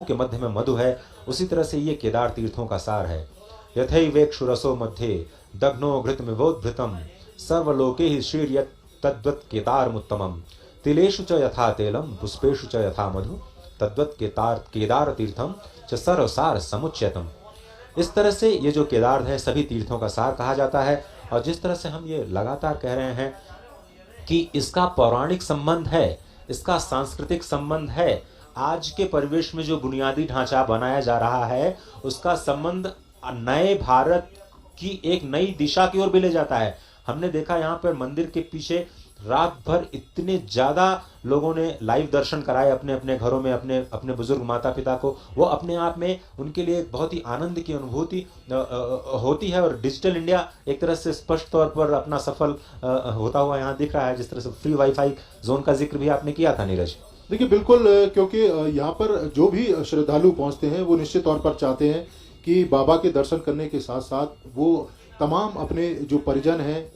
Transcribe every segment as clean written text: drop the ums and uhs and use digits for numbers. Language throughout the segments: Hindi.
के मध्य में मधु है, उसी तरह से ये केदार तीर्थों का सार है। यथैवेक्षुरसो मध्ये दग्नो घृतमिवोद्धृतम सर्वलोके ही श्रीर्यत् तद्वत् केदारमुत्तमम् तिलेषु च यथा तेलम पुष्पेषु च यथा मधु तद्वत् केदार तीर्थम च सर्वसार समुच्यतम। इस तरह से ये जो केदार है सभी तीर्थों का सार कहा जाता है। और जिस तरह से हम ये लगातार कह रहे हैं कि इसका पौराणिक संबंध है, इसका सांस्कृतिक संबंध है, आज के परिवेश में जो बुनियादी ढांचा बनाया जा रहा है उसका संबंध नए भारत की एक नई दिशा की ओर भी ले जाता है। हमने देखा यहाँ पर मंदिर के पीछे रात भर इतने ज्यादा लोगों ने लाइव दर्शन कराए अपने अपने घरों में, अपने अपने बुजुर्ग माता पिता को। वो अपने आप में उनके लिए एक बहुत ही आनंद की अनुभूति होती है। और डिजिटल इंडिया एक तरह से स्पष्ट तौर पर अपना सफल होता हुआ यहाँ दिख रहा है। जिस तरह से फ्री वाईफाई जोन का जिक्र भी आपने किया था नीरज। देखिए बिल्कुल, क्योंकि यहाँ पर जो भी श्रद्धालु पहुँचते हैं वो निश्चित तौर पर चाहते हैं कि बाबा के दर्शन करने के साथ साथ वो तमाम अपने जो परिजन हैं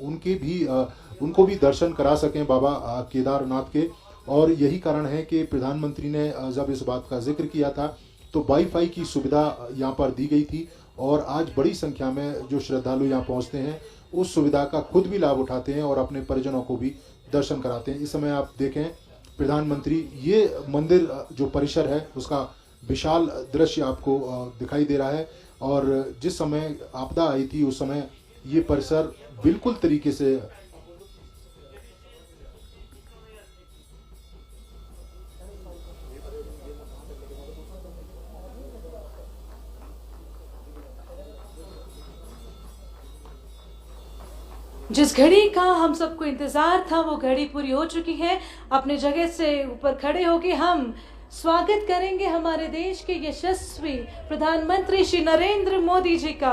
उनको भी दर्शन करा सकें बाबा केदारनाथ के। और यही कारण है कि प्रधानमंत्री ने जब इस बात का जिक्र किया था तो वाईफाई की सुविधा यहाँ पर दी गई थी। और आज बड़ी संख्या में जो श्रद्धालु यहाँ पहुँचते हैं उस सुविधा का खुद भी लाभ उठाते हैं और अपने परिजनों को भी दर्शन कराते हैं। इस समय आप देखें प्रधानमंत्री, ये मंदिर जो परिसर है उसका विशाल दृश्य आपको दिखाई दे रहा है। और जिस समय आपदा आई थी उस समय ये परिसर बिल्कुल तरीके से जिस घड़ी का हम सबको इंतजार था वो घड़ी पूरी हो चुकी है। अपने जगह से ऊपर खड़े होके हम स्वागत करेंगे हमारे देश के यशस्वी प्रधानमंत्री श्री नरेंद्र मोदी जी का।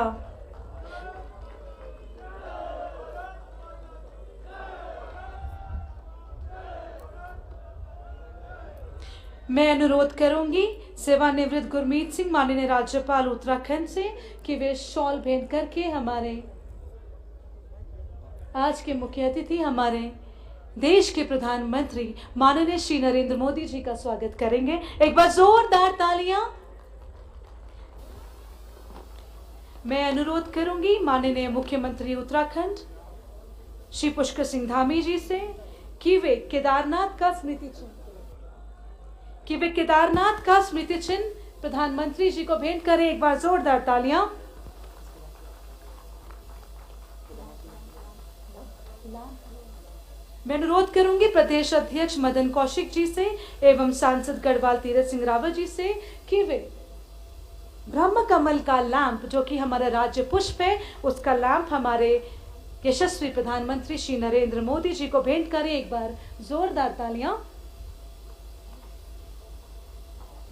मैं अनुरोध करूंगी सेवानिवृत्त गुरमीत सिंह माननीय राज्यपाल उत्तराखंड से कि वे शॉल भेंट करके हमारे आज के मुख्य अतिथि हमारे देश के प्रधानमंत्री माननीय श्री नरेंद्र मोदी जी का स्वागत करेंगे। एक बार जोरदार तालियां। मैं अनुरोध करूंगी माननीय मुख्यमंत्री उत्तराखंड श्री पुष्कर सिंह धामी जी से कि वे केदारनाथ का स्मृति चिन्ह प्रधानमंत्री जी को भेंट करें। एक बार जोरदार तालियां। मैं अनुरोध करूंगी प्रदेश अध्यक्ष मदन कौशिक जी से एवं सांसद गढ़वाल तीरथ सिंह रावत जी से कि वे ब्रह्म कमल का लैंप जो कि हमारा राज्य पुष्प है उसका लैंप हमारे यशस्वी प्रधानमंत्री श्री नरेंद्र मोदी जी को भेंट करें। एक बार जोरदार तालियां।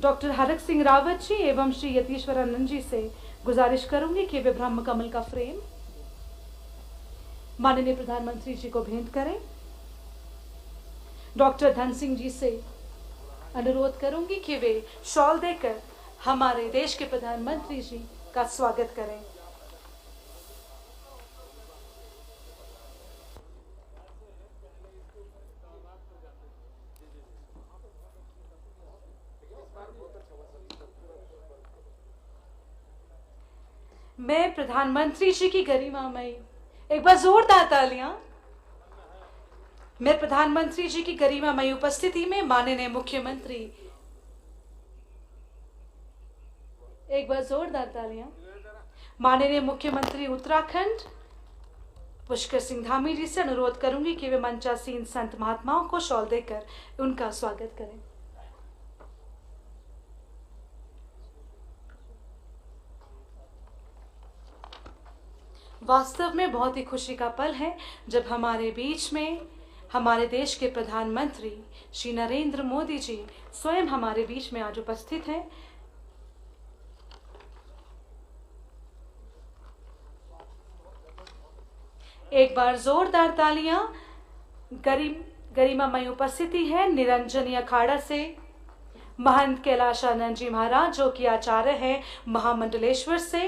डॉक्टर हरक सिंह रावत जी एवं श्री यतीश्वरानंद जी से गुजारिश करूंगी कि वे ब्रह्म कमल का फ्रेम माननीय प्रधानमंत्री जी को भेंट करें। डॉक्टर धन सिंह जी से अनुरोध करूंगी कि वे शॉल देकर हमारे देश के प्रधानमंत्री जी का स्वागत करें। मैं प्रधानमंत्री जी की गरिमामयी, एक बार जोरदार तालियां। मैं प्रधानमंत्री जी की गरिमामयी उपस्थिति में माननीय मुख्यमंत्री, एक बार जोरदार तालियां, माननीय मुख्यमंत्री उत्तराखंड पुष्कर सिंह धामी जी से अनुरोध करूंगी कि वे मंचासीन संत महात्माओं को शॉल देकर उनका स्वागत करें। वास्तव में बहुत ही खुशी का पल है जब हमारे बीच में हमारे देश के प्रधानमंत्री श्री नरेंद्र मोदी जी स्वयं हमारे बीच में आज उपस्थित हैं। एक बार जोरदार तालियां। गरिमामयी उपस्थिति है निरंजनी अखाड़ा से महंत कैलाशानंद जी महाराज जो कि आचार्य हैं महामंडलेश्वर से,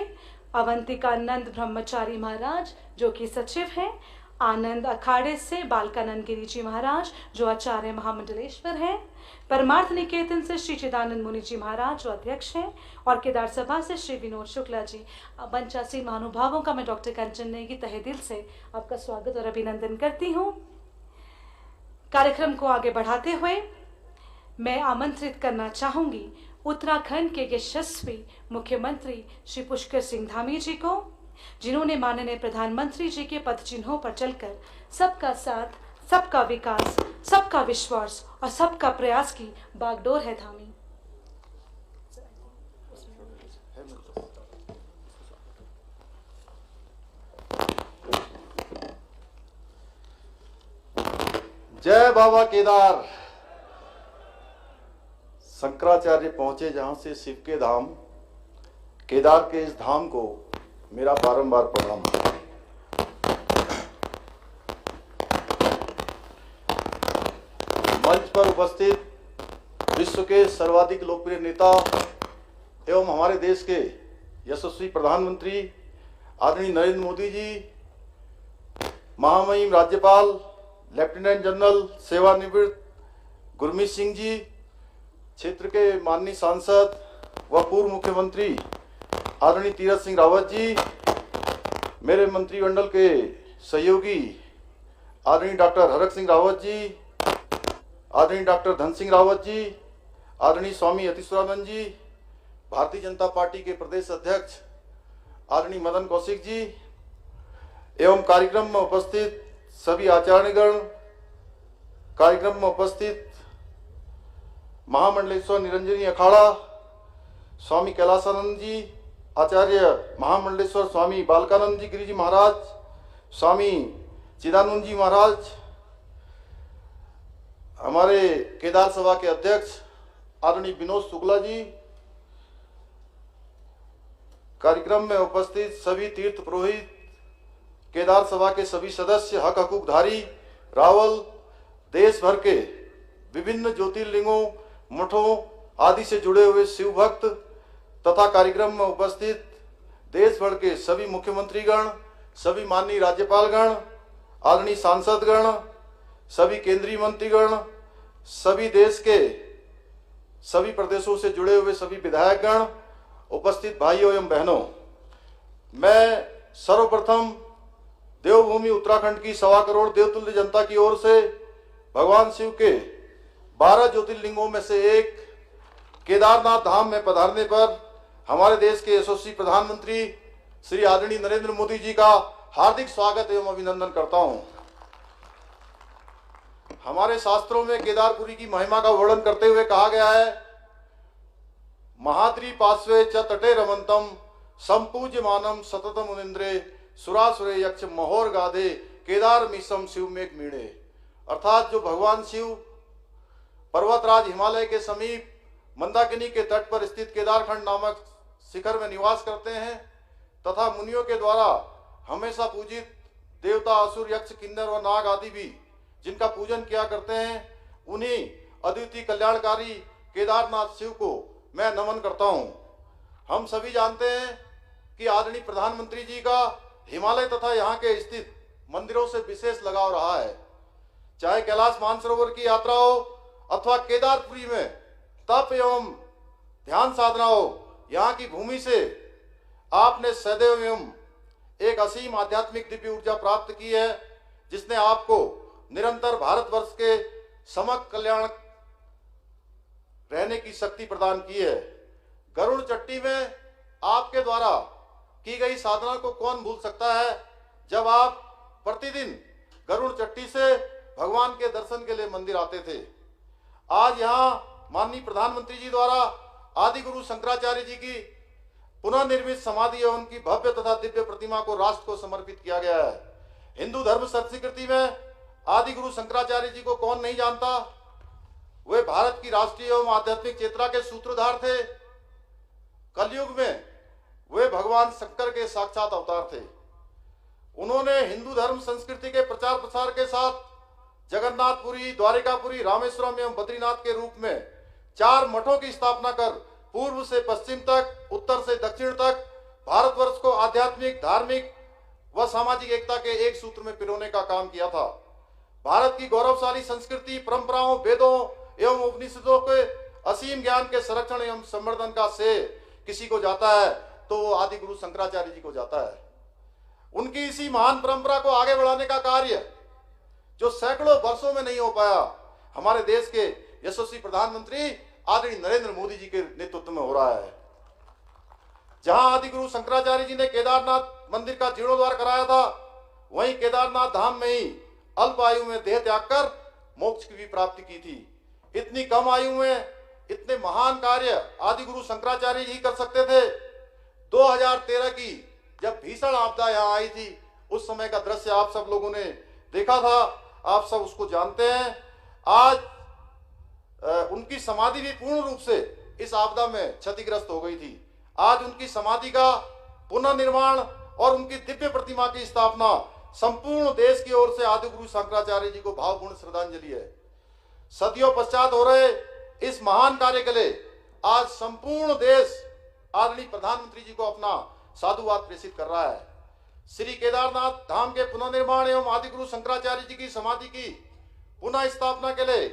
अवंतिकानंद ब्रह्मचारी महाराज जो कि सचिव हैं, आनंद अखाड़े से बालकानंद गिरी जी महाराज जो आचार्य महामंडलेश्वर हैं, परमार्थ निकेतन से श्री चिदानंद मुनि जी महाराज जो अध्यक्ष हैं, और केदार सभा से श्री विनोद शुक्ला जी। मंचासीन महानुभावों का मैं डॉक्टर कंचन नेगी तहे दिल से आपका स्वागत और अभिनंदन करती हूँ। कार्यक्रम को आगे बढ़ाते हुए मैं आमंत्रित करना चाहूंगी उत्तराखंड के यशस्वी मुख्यमंत्री श्री पुष्कर सिंह धामी जी को, जिन्होंने माननीय प्रधानमंत्री जी के पद चिन्हों पर चलकर सबका साथ, सबका विकास, सबका विश्वास और सबका प्रयास की बागडोर है थामी। जय बाबा केदार। शंकराचार्य पहुंचे जहां से शिव के धाम, केदार के इस धाम को मेरा बारंबार प्रणाम। मंच पर उपस्थित विश्व के सर्वाधिक लोकप्रिय नेता एवं हमारे देश के यशस्वी प्रधानमंत्री आदरणीय नरेंद्र मोदी जी, महामहिम राज्यपाल लेफ्टिनेंट जनरल सेवानिवृत्त गुरमीत सिंह जी, क्षेत्र के माननीय सांसद व पूर्व मुख्यमंत्री आदरणीय तीरथ सिंह रावत जी, मेरे मंत्रिमंडल के सहयोगी आदरणीय डॉक्टर हरक सिंह रावत जी, आदरणीय डॉक्टर धन सिंह रावत जी, आदरणीय स्वामी यतीश्वरानंद जी, भारतीय जनता पार्टी के प्रदेश अध्यक्ष आदरणीय मदन कौशिक जी एवं कार्यक्रम में उपस्थित सभी आचार्यगण, कार्यक्रम में उपस्थित महामंडलेश्वर निरंजनी अखाड़ा स्वामी कैलासानंद जी, आचार्य महामंडलेश्वर स्वामी बालकानंद जी गिरी जी महाराज, स्वामी चिदानंद जी महाराज, हमारे केदार सभा के अध्यक्ष आदरणीय विनोद शुक्ला जी, कार्यक्रम में उपस्थित सभी तीर्थ पुरोहित, केदार सभा के सभी सदस्य, हक हकूकधारी, रावल, देश भर के विभिन्न ज्योतिर्लिंगों, मठों आदि से जुड़े हुए शिव भक्त तथा कार्यक्रम में उपस्थित देश भर के सभी मुख्यमंत्रीगण, सभी माननीय राज्यपालगण, आदरणीय सांसदगण, सभी केंद्रीय मंत्रीगण, सभी देश के सभी प्रदेशों से जुड़े हुए सभी विधायकगण, उपस्थित भाइयों एवं बहनों, मैं सर्वप्रथम देवभूमि उत्तराखंड की 1.25 करोड़ देवतुल्य जनता की ओर से भगवान शिव के 12 ज्योतिर्लिंगों में से एक केदारनाथ धाम में पधारने पर हमारे देश के यशस्वी प्रधानमंत्री श्री आदरणीय नरेंद्र मोदी जी का हार्दिक स्वागत एवं अभिनंदन करता हूं। हमारे शास्त्रों में केदारपुरी की महिमा का वर्णन करते हुए कहा गया है, महाद्री पार्श्वे च तटे रमंतम संपूज्यमानम सततम मुनिंद्रे सुरासुरे यक्ष महोर गाधे केदार मिसम शिव मेघ मीणे। अर्थात जो भगवान शिव पर्वतराज हिमालय के समीप मंदाकिनी के तट पर स्थित केदारखंड नामक शिखर में निवास करते हैं तथा मुनियों के द्वारा हमेशा पूजित देवता, असुर, यक्ष, किन्नर व नाग आदि भी जिनका पूजन किया करते हैं, उन्हीं अद्वितीय कल्याणकारी केदारनाथ शिव को मैं नमन करता हूं। हम सभी जानते हैं कि आदरणीय प्रधानमंत्री जी का हिमालय तथा यहाँ के स्थित मंदिरों से विशेष लगाव रहा है। चाहे कैलाश मानसरोवर की यात्रा हो अथवा केदारपुरी में तप एवं ध्यान साधना हो, यहाँ की भूमि से आपने सदैव एवं एक असीम आध्यात्मिक दिव्य ऊर्जा प्राप्त की है, जिसने आपको निरंतर भारतवर्ष के समग्र कल्याण रहने की शक्ति प्रदान की है। गरुड़ चट्टी में आपके द्वारा की गई साधना को कौन भूल सकता है, जब आप प्रतिदिन गरुड़ चट्टी से भगवान के दर्शन के लिए मंदिर आते थे। आज यहाँ माननीय प्रधानमंत्री जी द्वारा आदि गुरु शंकराचार्य जी की पुनः निर्मित समाधि एवं उनकी भव्य तथा दिव्य प्रतिमा को राष्ट्र को समर्पित किया गया है। हिंदू धर्म संस्कृति में आदि गुरु शंकराचार्य जी को कौन नहीं जानता। वे भारत की राष्ट्रीय एवं आध्यात्मिक चेतना के सूत्रधार थे। कलयुग में वे भगवान शंकर के साक्षात अवतार थे। उन्होंने हिंदू धर्म संस्कृति के प्रचार प्रसार के साथ जगन्नाथपुरी, द्वारिकापुरी, रामेश्वरम एवं बद्रीनाथ के रूप में 4 मठों की स्थापना कर पूर्व से पश्चिम तक, उत्तर से दक्षिण तक भारतवर्ष को आध्यात्मिक, धार्मिक व सामाजिक एकता के एक सूत्र में पिरोने का काम किया था। भारत की गौरवशाली संस्कृति, परंपराओं, वेदों एवं उपनिषदों के असीम ज्ञान के संरक्षण एवं संवर्धन का श्रेय किसी को जाता है तो वो आदि गुरु शंकराचार्य जी को जाता है। उनकी इसी महान परंपरा को आगे बढ़ाने का कार्य जो सैकड़ों वर्षों में नहीं हो पाया, हमारे देश के यशस्वी प्रधानमंत्री आदरणीय नरेंद्र मोदी जी के नेतृत्व में हो रहा है। जहां आदि गुरु शंकराचार्य जी ने केदारनाथ मंदिर का जीर्णोद्धार कराया था, वहीं केदारनाथ धाम में ही अल्प आयु में देह त्याग कर मोक्ष की भी प्राप्ति की थी। इतनी कम आयु में इतने महान कार्य आदि गुरु शंकराचार्य जी कर सकते थे। 2013 की जब भीषण आपदा यहाँ आई थी, उस समय का दृश्य आप सब लोगों ने देखा था, आप सब उसको जानते हैं। आज उनकी समाधि भी पूर्ण रूप से इस आपदा में क्षतिग्रस्त हो गई थी। आज उनकी समाधि का पुनर्निर्माण और उनकी दिव्य प्रतिमा की स्थापना संपूर्ण देश की ओर से आदि गुरु शंकराचार्य जी को भावपूर्ण श्रद्धांजलि है। सदियों पश्चात हो रहे इस महान कार्य के लिए आज संपूर्ण देश आदरणीय प्रधानमंत्री जी को अपना साधुवाद प्रेषित कर रहा है। श्री केदारनाथ धाम के पुनर्निर्माण एवं आदि गुरु शंकराचार्य जी की समाधि की पुनः स्थापना के लिए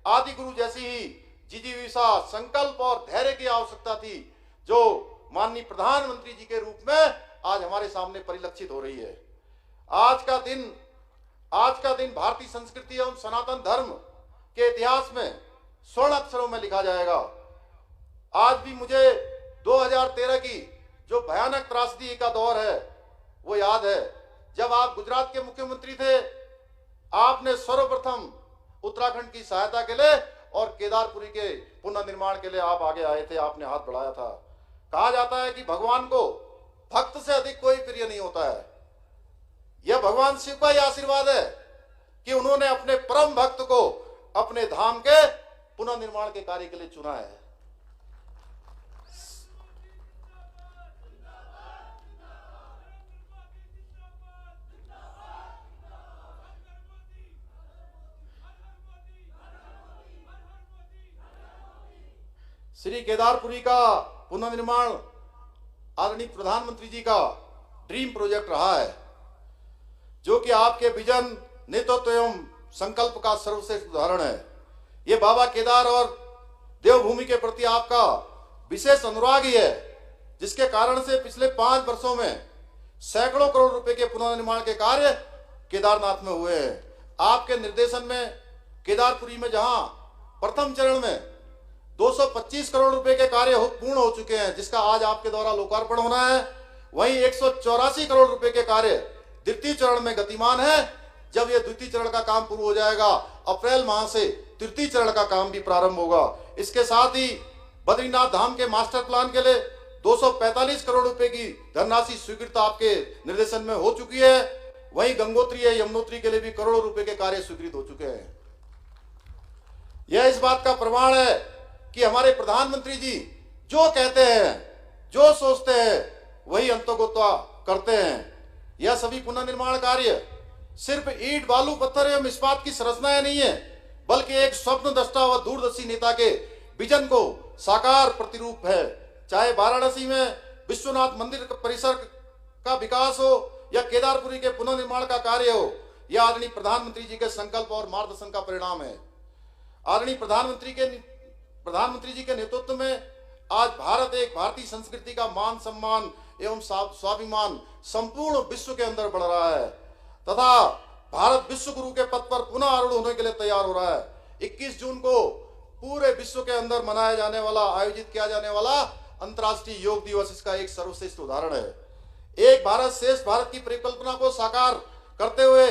आदि गुरु जैसी ही जिजीविषा, संकल्प और धैर्य की आवश्यकता थी, जो माननीय प्रधानमंत्री जी के रूप में आज हमारे सामने परिलक्षित हो रही है। आज का दिन भारतीय संस्कृति एवं सनातन धर्म के इतिहास में स्वर्ण अक्षरों में लिखा जाएगा। आज भी मुझे 2013 की जो भयानक त्रासदी का दौर है वो याद है, जब आप गुजरात के मुख्यमंत्री थे। आपने सर्वप्रथम उत्तराखंड की सहायता के लिए और केदारपुरी के पुनर्निर्माण के लिए आप आगे आए थे, आपने हाथ बढ़ाया था। कहा जाता है कि भगवान को भक्त से अधिक कोई प्रिय नहीं होता है। यह भगवान शिव का ही आशीर्वाद है कि उन्होंने अपने परम भक्त को अपने धाम के पुनर्निर्माण के कार्य के लिए चुना है। श्री केदारपुरी का पुनर्निर्माण आदरणीय प्रधानमंत्री जी का ड्रीम प्रोजेक्ट रहा है, जो कि आपके विजन, नेतृत्व एवं संकल्प का सर्वश्रेष्ठ उदाहरण है। ये बाबा केदार और देवभूमि के प्रति आपका विशेष अनुराग ही है, जिसके कारण से पिछले 5 वर्षों में सैकड़ों करोड़ रुपए के पुनर्निर्माण के कार्य केदारनाथ में हुए हैं। आपके निर्देशन में केदारपुरी में जहां प्रथम चरण में 225 करोड़ रुपए के कार्य पूर्ण हो चुके हैं, जिसका आज आपके द्वारा लोकार्पण होना है, वहीं 184 करोड़ रुपए के कार्य द्वितीय चरण में गतिमान है। जब यह द्वितीय चरण का काम पूर्ण हो जाएगा, अप्रैल माह से तृतीय चरण का काम भी प्रारंभ होगा। इसके साथ ही बद्रीनाथ धाम के मास्टर प्लान के लिए 245 करोड़ रुपए की धनराशि स्वीकृत आपके निर्देशन में हो चुकी है। वहीं गंगोत्री या यमुनोत्री के लिए भी करोड़ों रुपए के कार्य स्वीकृत हो चुके हैं। यह इस बात का प्रमाण है कि हमारे प्रधानमंत्री जी जो कहते हैं, जो सोचते हैं, वही अंतर्गोत्वा करते हैं। यह सभी पुनर्निर्माण कार्य सिर्फ ईंट, बालू, पत्थर एवं इस्पात की संरचनाएं नहीं है, बल्कि एक स्वप्न दृष्टा व दूरदर्शी नेता के विजन को साकार प्रतिरूप है। चाहे वाराणसी में विश्वनाथ मंदिर परिसर का विकास हो या केदारपुरी के पुनर्निर्माण का कार्य हो, यह आदरणीय प्रधानमंत्री जी के संकल्प और मार्गदर्शन का परिणाम है। आदरणीय प्रधानमंत्री जी के नेतृत्व में आज भारत एक भारतीय संस्कृति का मान, सम्मान एवं स्वाभिमान संपूर्ण विश्व के अंदर बढ़ रहा है तथा भारत विश्व गुरु के पद पर पुनः आरूढ़ होने के लिए तैयार हो रहा है। 21 जून को पूरे विश्व के अंदर मनाया जाने वाला, आयोजित किया जाने वाला अंतर्राष्ट्रीय योग दिवस इसका एक सर्वश्रेष्ठ उदाहरण है। एक भारत श्रेष्ठ भारत की परिकल्पना को साकार करते हुए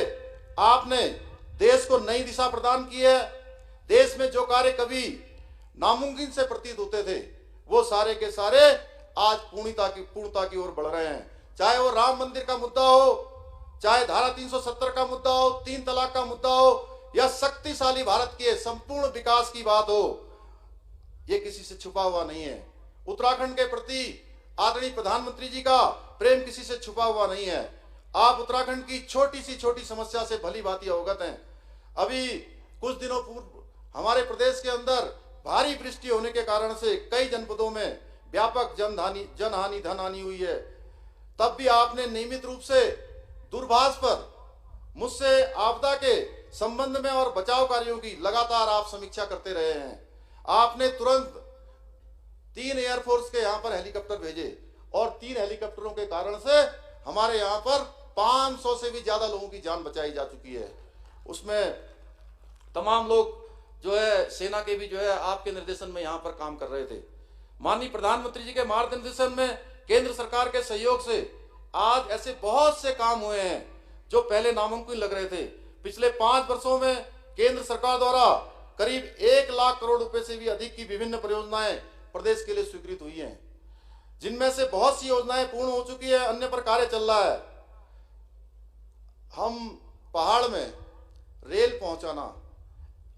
आपने देश को नई दिशा प्रदान की है। देश में जो कार्य कभी नामुमकिन से प्रतीत होते थे, वो सारे के सारे आज पूर्णता की ओर बढ़ रहे हैं। चाहे वो राम मंदिर का मुद्दा हो, चाहे धारा 370 का मुद्दा हो, 3 तलाक का मुद्दा हो, या शक्तिशाली भारत के संपूर्ण विकास की बात हो, ये किसी से छुपा हुआ नहीं है। उत्तराखंड के प्रति आदरणीय प्रधानमंत्री जी का प्रेम किसी से छुपा हुआ नहीं है। आप उत्तराखंड की छोटी समस्या से भली भांति अवगत हैं। अभी कुछ दिनों पूर्व हमारे प्रदेश के अंदर भारी वृष्टि होने के कारण से कई जनपदों में व्यापक जनहानि, धनहानि हुई है। तब भी आपने नियमित रूप से दूरभाष पर मुझसे आपदा के संबंध में और बचाव कार्यों की लगातार आप समीक्षा करते रहे हैं। आपने तुरंत 3 एयरफोर्स के यहाँ पर हेलीकॉप्टर भेजे और 3 हेलीकॉप्टरों के कारण से हमारे यहाँ पर 500 से भी ज्यादा लोगों की जान बचाई जा चुकी है। उसमें तमाम लोग जो है सेना के भी जो है आपके निर्देशन में यहाँ पर काम कर रहे थे। माननीय प्रधानमंत्री जी के मार्गदर्शन में केंद्र सरकार के सहयोग से आज ऐसे बहुत से काम हुए हैं जो पहले नामुमकिन लग रहे थे। पिछले 5 वर्षों में केंद्र सरकार द्वारा करीब 1 लाख करोड़ रुपए से भी अधिक की विभिन्न परियोजनाएं प्रदेश के लिए स्वीकृत हुई हैं, जिनमें से बहुत सी योजनाएं पूर्ण हो चुकी है, अन्य पर कार्य चल रहा है। हम पहाड़ में रेल पहुंचाना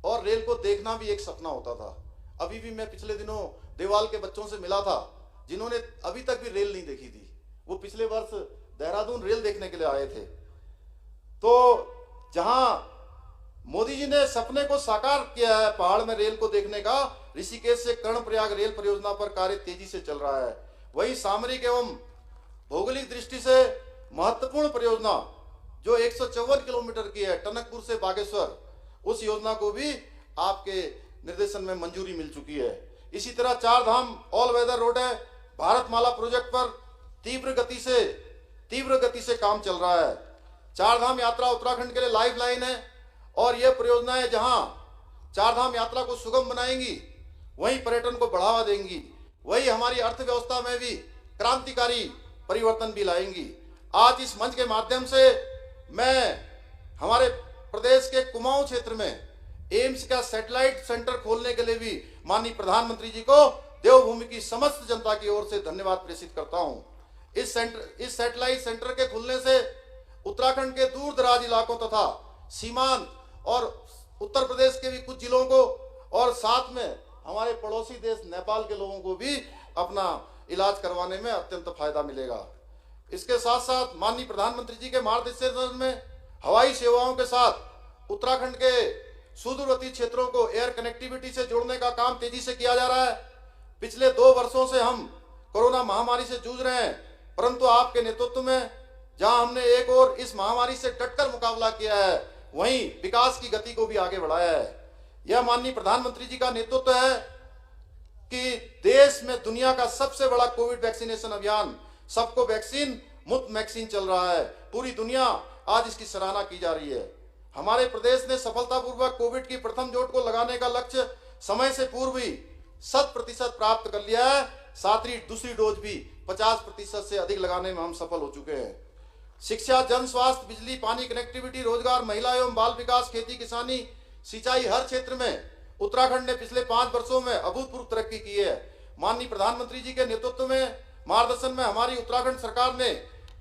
और रेल को देखना भी एक सपना होता था। अभी भी मैं पिछले दिनों देवाल के बच्चों से मिला था जिन्होंने अभी तक भी रेल नहीं देखी थी। वो पिछले वर्ष देहरादून रेल देखने के लिए आए थे। तो जहां मोदी जी ने सपने को साकार किया है पहाड़ में रेल को देखने का, ऋषिकेश से कर्णप्रयाग रेल परियोजना पर कार्य तेजी से चल रहा है। वही सामरिक एवं भौगोलिक दृष्टि से महत्वपूर्ण परियोजना जो 154 किलोमीटर की है, टनकपुर से बागेश्वर, उस योजना को भी आपके निर्देशन में मंजूरी मिल चुकी है। इसी तरह 4 धाम ऑल वेदर रोड है, भारतमाला प्रोजेक्ट पर तीव्र गति से काम चल रहा है। 4 धाम यात्रा उत्तराखंड के लिए लाइफ लाइन है और यह परियोजनाएं जहां 4 धाम यात्रा को सुगम बनाएंगी, वहीं पर्यटन को बढ़ावा देंगी, वही हमारी अर्थव्यवस्था में भी क्रांतिकारी परिवर्तन भी लाएंगी। आज इस मंच के माध्यम से मैं हमारे प्रदेश के कुमाऊं क्षेत्र में एम्स का सैटेलाइट सेंटर खोलने के लिए भी माननीय प्रधानमंत्री जी को देवभूमि की समस्त जनता की ओर से धन्यवाद प्रेषित करता हूं। इस सैटेलाइट सेंटर के खुलने से उत्तराखंड के दूर दराज इलाकों तथा सीमांत और उत्तर प्रदेश के भी कुछ जिलों को और साथ में हमारे पड़ोसी देश नेपाल के लोगों को भी अपना इलाज करवाने में अत्यंत फायदा मिलेगा। इसके साथ साथ माननीय प्रधानमंत्री जी के मार्गदर्शन में हवाई सेवाओं के साथ उत्तराखंड के सुदूरवर्ती क्षेत्रों को एयर कनेक्टिविटी से जोड़ने का काम तेजी से किया जा रहा है। पिछले 2 वर्षों से हम कोरोना महामारी से जूझ रहे हैं, परंतु आपके नेतृत्व में जहां हमने एक और इस महामारी से डटकर मुकाबला किया है, वहीं विकास की गति को भी आगे बढ़ाया है। यह माननीय प्रधानमंत्री जी का नेतृत्व है कि देश में दुनिया का सबसे बड़ा कोविड वैक्सीनेशन अभियान सबको वैक्सीन मुफ्त वैक्सीन चल रहा है। पूरी दुनिया आज इसकी सराहना की जा रही है। हमारे प्रदेश ने सफलतापूर्वक कोविड की प्रथम डोज को लगाने का लक्ष्य समय से पूर्व ही 100% प्राप्त कर लिया है। साथ ही दूसरी डोज भी 50% से अधिक लगाने में हम सफल हो चुके हैं। शिक्षा, जन स्वास्थ्य, बिजली, पानी, कनेक्टिविटी, रोजगार, महिला एवं बाल विकास, खेती किसानी, सिंचाई, हर क्षेत्र में उत्तराखंड ने पिछले 5 वर्षों में अभूतपूर्व तरक्की की है। माननीय प्रधानमंत्री जी के नेतृत्व में मार्गदर्शन में हमारी उत्तराखंड सरकार ने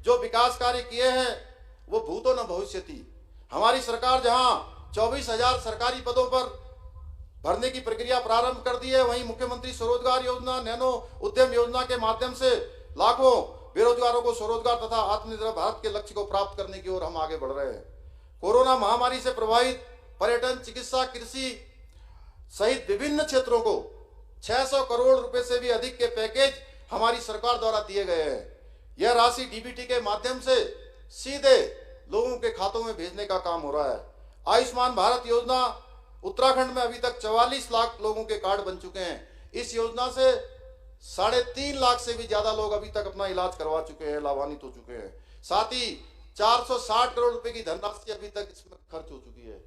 जो विकास कार्य किए हैं वो भूतो न भविष्यति। हमारी सरकार जहां 24,000 सरकारी पदों पर भरने की प्रक्रिया प्रारंभ कर दी है, वहीं मुख्यमंत्री स्वरोजगार योजना, नैनो उद्यम योजना के माध्यम से लाखों बेरोजगारों को स्वरोजगार तथा आत्मनिर्भर भारत के लक्ष्य को प्राप्त करने की ओर हम आगे बढ़ रहे हैं। कोरोना महामारी से प्रभावित पर्यटन, चिकित्सा, कृषि सहित विभिन्न क्षेत्रों को 600 करोड़ रुपए से भी अधिक के पैकेज हमारी सरकार द्वारा दिए गए हैं। यह राशि डीबीटी के माध्यम से सीधे लोगों के खातों में भेजने का काम हो रहा है। आयुष्मान भारत योजना, उत्तराखंड में अभी तक 44 लाख लोगों के कार्ड बन चुके हैं। इस योजना से 3.5 लाख से भी ज्यादा लोग अभी तक अपना इलाज करवा चुके हैं, लाभान्वित हो चुके हैं। साथ ही 460 करोड़ रुपए की धनराशि अभी तक इसमें खर्च हो चुकी है।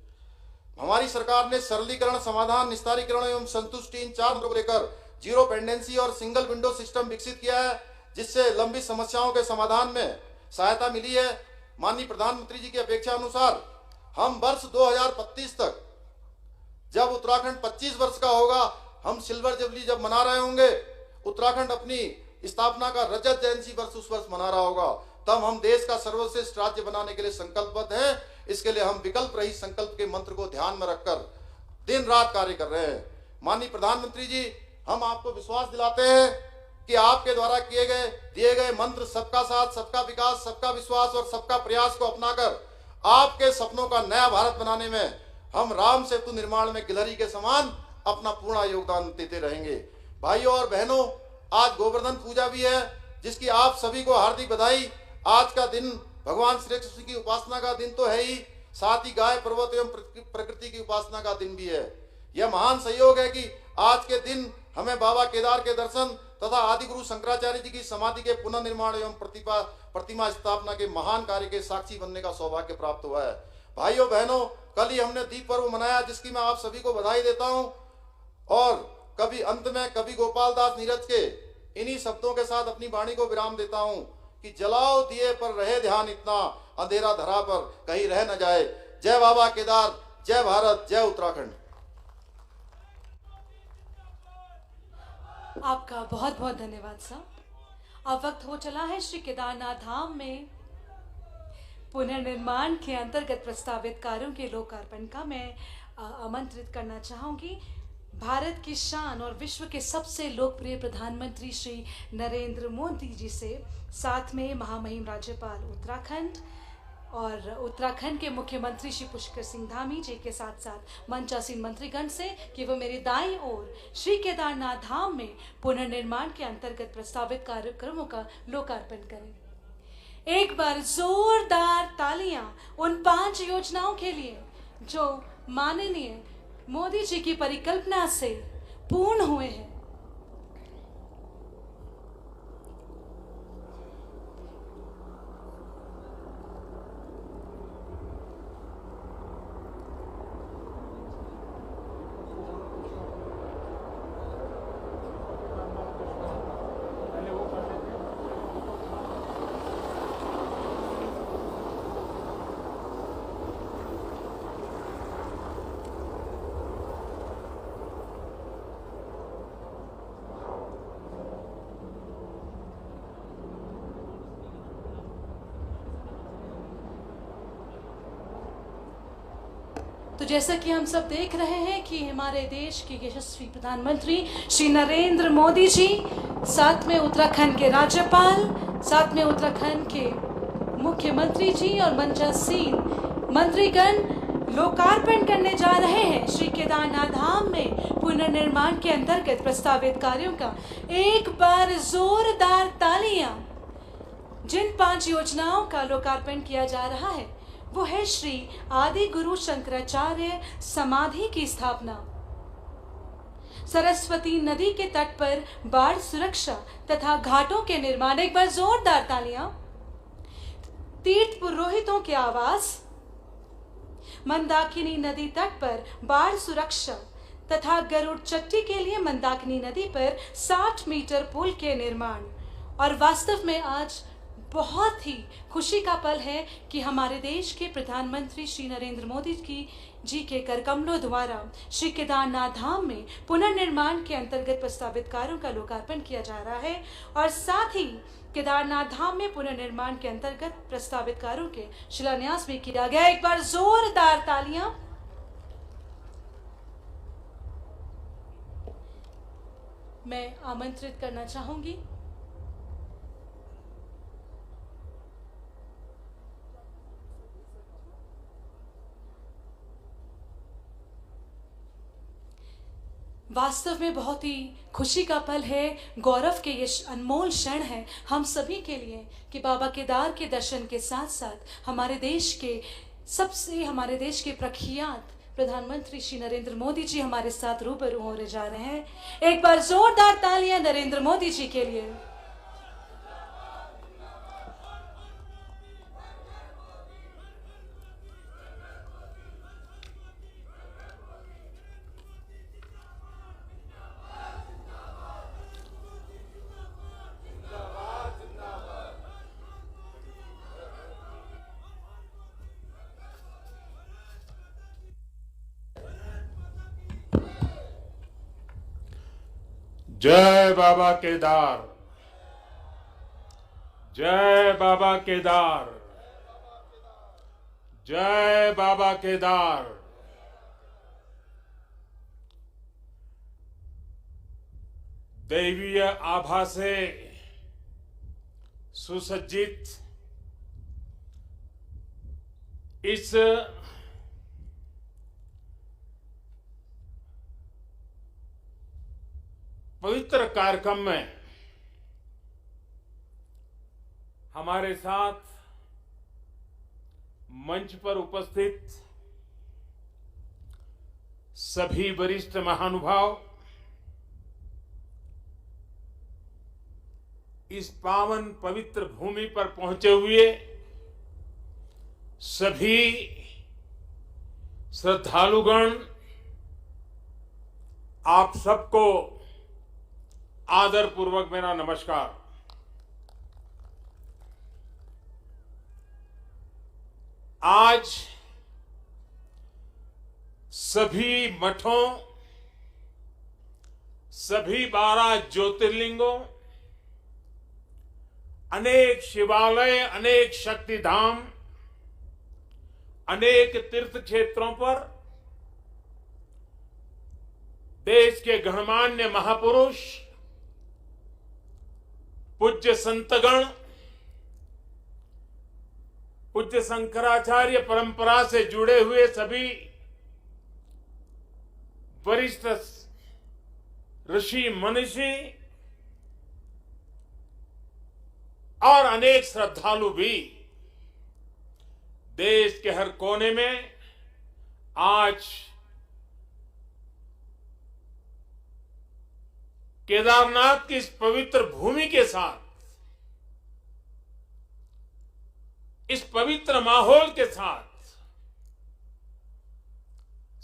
हमारी सरकार ने सरलीकरण, समाधान, निस्तारीकरण एवं संतुष्टि इन 4 मुद्दों को लेकर जीरो पेंडेंसी और सिंगल विंडो सिस्टम विकसित किया है, जिससे लंबी समस्याओं के समाधान में सहायता मिली है। माननीय प्रधानमंत्री जी की अपेक्षा अनुसार हम वर्ष 2025 तक, जब उत्तराखंड 25 वर्ष का होगा, हम सिल्वर जुबली जब मना रहे होंगे, उत्तराखंड अपनी स्थापना का रजत जयंती वर्ष उस वर्ष मना रहा होगा, तब हम देश का सर्वश्रेष्ठ राज्य बनाने के लिए संकल्पबद्ध हैं। इसके लिए हम विकल्प रहित संकल्प के मंत्र को ध्यान में रखकर दिन रात कार्य कर रहे हैं। माननीय प्रधानमंत्री जी, हम आपको विश्वास दिलाते हैं कि आपके द्वारा दिए गए मंत्र सबका साथ, सबका विकास, सबका विश्वास और सबका प्रयास को अपनाकर आपके सपनों का नया भारत बनाने में हम राम सेतु निर्माण में गिलहरी के समान अपना पूर्ण योगदान देते रहेंगे। भाइयों और बहनों, आज गोवर्धन पूजा भी है, जिसकी आप सभी को हार्दिक बधाई। आज का दिन भगवान श्री कृष्ण की उपासना का दिन तो है ही, साथ ही गाय, पर्वत एवं प्रकृति की उपासना का दिन भी है। यह महान संयोग है कि आज के दिन हमें बाबा केदार के दर्शन तथा आदि गुरु शंकराचार्य जी की समाधि के पुनर्निर्माण एवं प्रतिमा स्थापना के महान कार्य के साक्षी बनने का सौभाग्य प्राप्त हुआ है। भाइयों बहनों, कल ही हमने दीप पर्व मनाया, जिसकी मैं आप सभी को बधाई देता हूं। और कभी अंत में कवि गोपाल दास नीरज के इन्हीं शब्दों के साथ अपनी वाणी को विराम देता हूं कि जलाओ दिए पर रहे ध्यान, इतना अंधेरा धरा पर कहीं रह न जाए। जय बाबा केदार, जय भारत, जय उत्तराखंड। आपका बहुत बहुत धन्यवाद साहब। अब वक्त हो चला है श्री केदारनाथ धाम में पुनर्निर्माण के अंतर्गत प्रस्तावित कार्यों के लोकार्पण का। मैं आमंत्रित करना चाहूंगी भारत की शान और विश्व के सबसे लोकप्रिय प्रधानमंत्री श्री नरेंद्र मोदी जी से, साथ में महामहिम राज्यपाल उत्तराखंड और उत्तराखंड के मुख्यमंत्री श्री पुष्कर सिंह धामी जी के साथ साथ मंचासीन मंत्रीगण से कि वो मेरी दाईं ओर श्री केदारनाथ धाम में पुनर्निर्माण के अंतर्गत प्रस्तावित कार्यक्रमों का लोकार्पण करें। एक बार जोरदार तालियां उन 5 योजनाओं के लिए जो माननीय मोदी जी की परिकल्पना से पूर्ण हुए हैं। तो जैसा कि हम सब देख रहे हैं कि हमारे देश के यशस्वी प्रधानमंत्री श्री नरेंद्र मोदी जी, साथ में उत्तराखंड के राज्यपाल, साथ में उत्तराखंड के मुख्यमंत्री जी और मंचासीन मंत्रीगण लोकार्पण करने जा रहे हैं श्री केदारनाथ धाम में पुनर्निर्माण के अंतर्गत प्रस्तावित कार्यों का। एक बार जोरदार तालियां। जिन 5 योजनाओं का लोकार्पण किया जा रहा है वो है श्री आदि गुरु शंकराचार्य समाधि की स्थापना, सरस्वती नदी के तट पर बाढ़ सुरक्षा तथा घाटों के निर्माण। एक बार जोरदार तालियां। तीर्थ पुरोहितों के आवास, मंदाकिनी नदी तट पर बाढ़ सुरक्षा तथा गरुड़ चट्टी के लिए मंदाकिनी नदी पर 60 मीटर पुल के निर्माण। और वास्तव में आज बहुत ही खुशी का पल है कि हमारे देश के प्रधानमंत्री श्री नरेंद्र मोदी जी के करकमलों द्वारा श्री केदारनाथ धाम में पुनर्निर्माण के अंतर्गत प्रस्तावित कार्यों का लोकार्पण किया जा रहा है। और साथ ही केदारनाथ धाम में पुनर्निर्माण के अंतर्गत प्रस्तावित कार्यों के शिलान्यास भी किया गया। एक बार जोरदार तालियां। मैं आमंत्रित करना चाहूंगी वास्तव में बहुत ही खुशी का पल है, गौरव के ये अनमोल क्षण है हम सभी के लिए कि बाबा केदार के दर्शन के साथ साथ हमारे देश के प्रख्यात प्रधानमंत्री श्री नरेंद्र मोदी जी हमारे साथ रूबरू होने जा रहे हैं। एक बार जोरदार तालियां नरेंद्र मोदी जी के लिए। जय बाबा केदार, जय बाबा केदार, जय बाबा केदार। दैवीय आभा से सुसज्जित इस पवित्र कार्यक्रम में हमारे साथ मंच पर उपस्थित सभी वरिष्ठ महानुभाव, इस पावन पवित्र भूमि पर पहुंचे हुए सभी श्रद्धालुगण, आप सबको आदरपूर्वक मेरा नमस्कार। आज सभी मठों, सभी 12 ज्योतिर्लिंगों, अनेक शिवालय, अनेक शक्तिधाम, अनेक तीर्थ क्षेत्रों पर देश के गणमान्य महापुरुष, पूज्य संतगण, पूज्य शंकराचार्य परंपरा से जुड़े हुए सभी वरिष्ठ ऋषि मनीषी और अनेक श्रद्धालु भी देश के हर कोने में आज केदारनाथ की इस पवित्र भूमि के साथ, इस पवित्र माहौल के साथ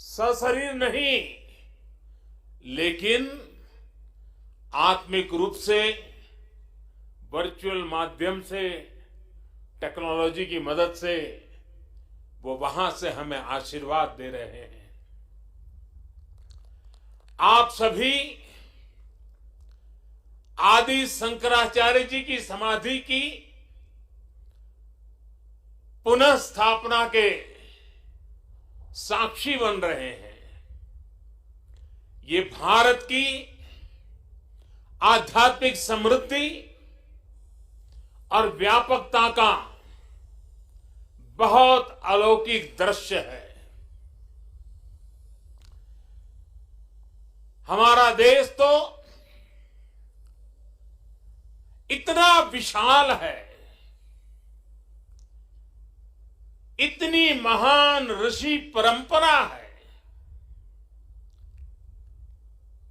सशरीर नहीं लेकिन आत्मिक रूप से वर्चुअल माध्यम से, टेक्नोलॉजी की मदद से वो वहां से हमें आशीर्वाद दे रहे हैं। आप सभी आदि शंकराचार्य जी की समाधि की पुनः स्थापना के साक्षी बन रहे हैं। ये भारत की आध्यात्मिक समृद्धि और व्यापकता का बहुत अलौकिक दृश्य है। हमारा देश तो इतना विशाल है, इतनी महान ऋषि परंपरा है,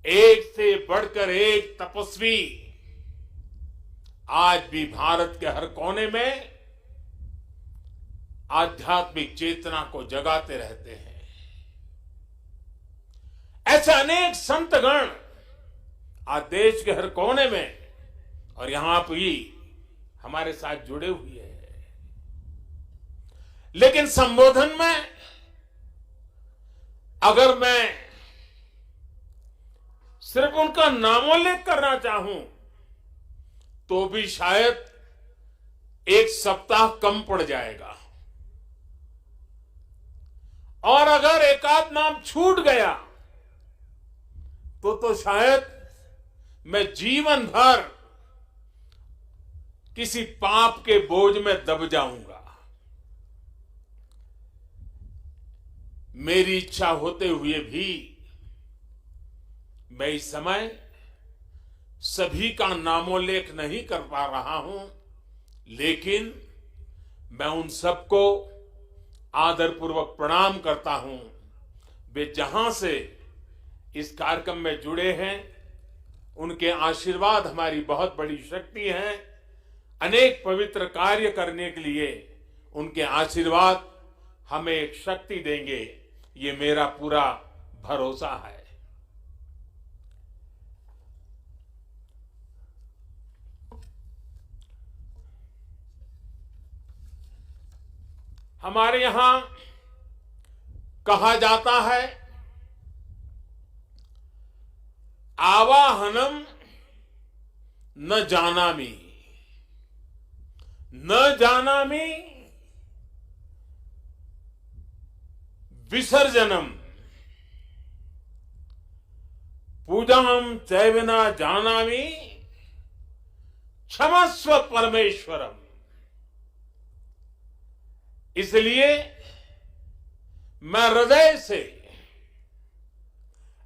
एक से बढ़कर एक तपस्वी आज भी भारत के हर कोने में आध्यात्मिक चेतना को जगाते रहते हैं। ऐसे अनेक संतगण आज देश के हर कोने में और यहां भी हमारे साथ जुड़े हुए हैं। लेकिन संबोधन में अगर मैं सिर्फ उनका नामोल्लेख करना चाहूं तो भी शायद एक सप्ताह कम पड़ जाएगा, और अगर एकाध नाम छूट गया तो शायद मैं जीवन भर किसी पाप के बोझ में दब जाऊंगा। मेरी इच्छा होते हुए भी मैं इस समय सभी का नामोल्लेख नहीं कर पा रहा हूं, लेकिन मैं उन सबको आदरपूर्वक प्रणाम करता हूं। वे जहां से इस कार्यक्रम में जुड़े हैं, उनके आशीर्वाद हमारी बहुत बड़ी शक्ति है। अनेक पवित्र कार्य करने के लिए उनके आशीर्वाद हमें एक शक्ति देंगे, ये मेरा पूरा भरोसा है। हमारे यहां कहा जाता है, आवाहनम न जानामि, न जानामि विसर्जनम, पूजाम चैव न जानामि क्षमस्व परमेश्वरम। इसलिए मैं हृदय से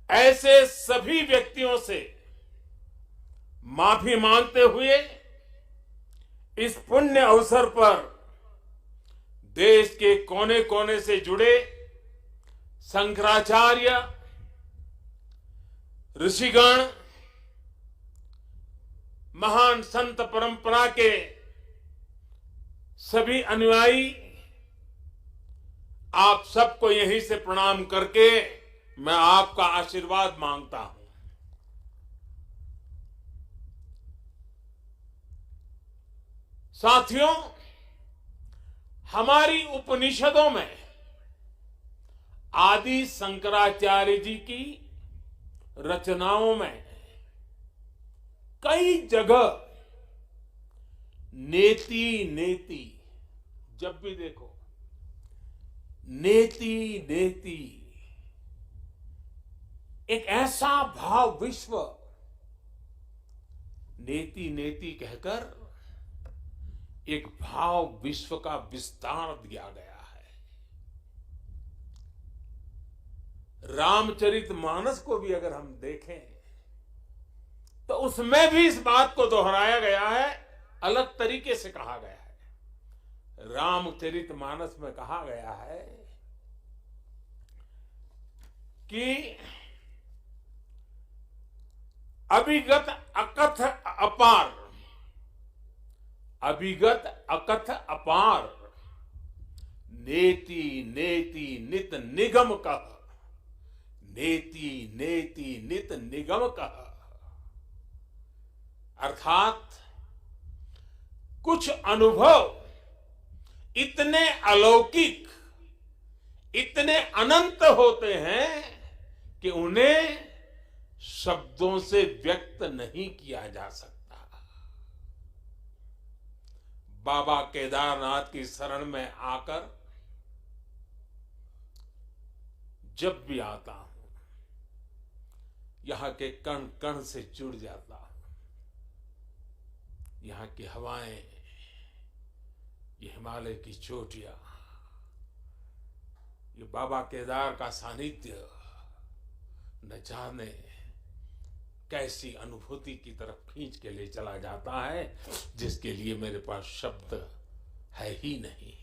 ऐसे सभी व्यक्तियों से माफी मांगते हुए इस पुण्य अवसर पर देश के कोने कोने से जुड़े शंकराचार्य, ऋषिगण, महान संत परंपरा के सभी अनुयायी, आप सबको यहीं से प्रणाम करके मैं आपका आशीर्वाद मांगता हूं। साथियों, हमारी उपनिषदों में आदि शंकराचार्य जी की रचनाओं में कई जगह नेति नेति, जब भी देखो नेति नेति, एक ऐसा भाव विश्व, नेति नेति कहकर एक भाव विश्व का विस्तार दिया गया है। रामचरितमानस को भी अगर हम देखें तो उसमें भी इस बात को दोहराया गया है, अलग तरीके से कहा गया है। रामचरितमानस में कहा गया है कि अभिगत अकथ अपार, अभिगत अकथ अपार, नेति नेति नित निगम कह, नेति नेति नित निगम कह। अर्थात कुछ अनुभव इतने अलौकिक, इतने अनंत होते हैं कि उन्हें शब्दों से व्यक्त नहीं किया जा सकता। बाबा केदारनाथ की शरण में आकर जब भी आता हूं, यहां के कण कण से जुड़ जाता हूं। यहां की हवाएं, ये हिमालय की चोटियां, ये बाबा केदार का सानिध्य न जाने कैसी अनुभूति की तरफ खींच के ले चला जाता है, जिसके लिए मेरे पास शब्द है ही नहीं।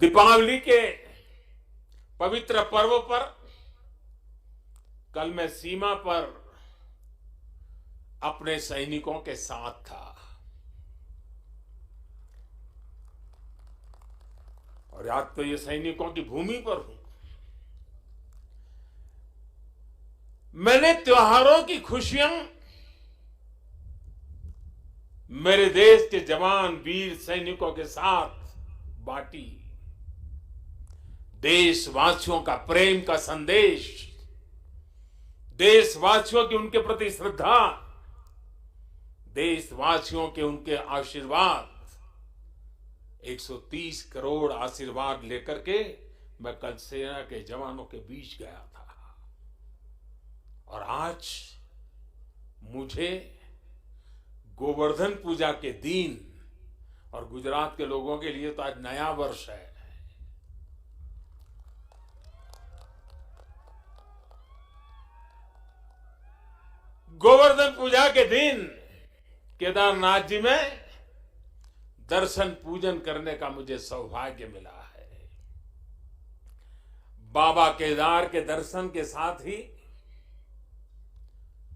दीपावली के पवित्र पर्व पर कल मैं सीमा पर अपने सैनिकों के साथ था और आज तो ये सैनिकों की भूमि पर हूं। मैंने त्योहारों की खुशियां मेरे देश के जवान वीर सैनिकों के साथ बांटी। देशवासियों का प्रेम का संदेश, देशवासियों की उनके प्रति श्रद्धा, देशवासियों के उनके आशीर्वाद, 130 करोड़ आशीर्वाद लेकर के मैं कल सेना के जवानों के बीच गया था। और आज मुझे गोवर्धन पूजा के दिन, और गुजरात के लोगों के लिए तो आज नया वर्ष है, गोवर्धन पूजा के दिन केदारनाथ जी में दर्शन पूजन करने का मुझे सौभाग्य मिला है। बाबा केदार के दर्शन के साथ ही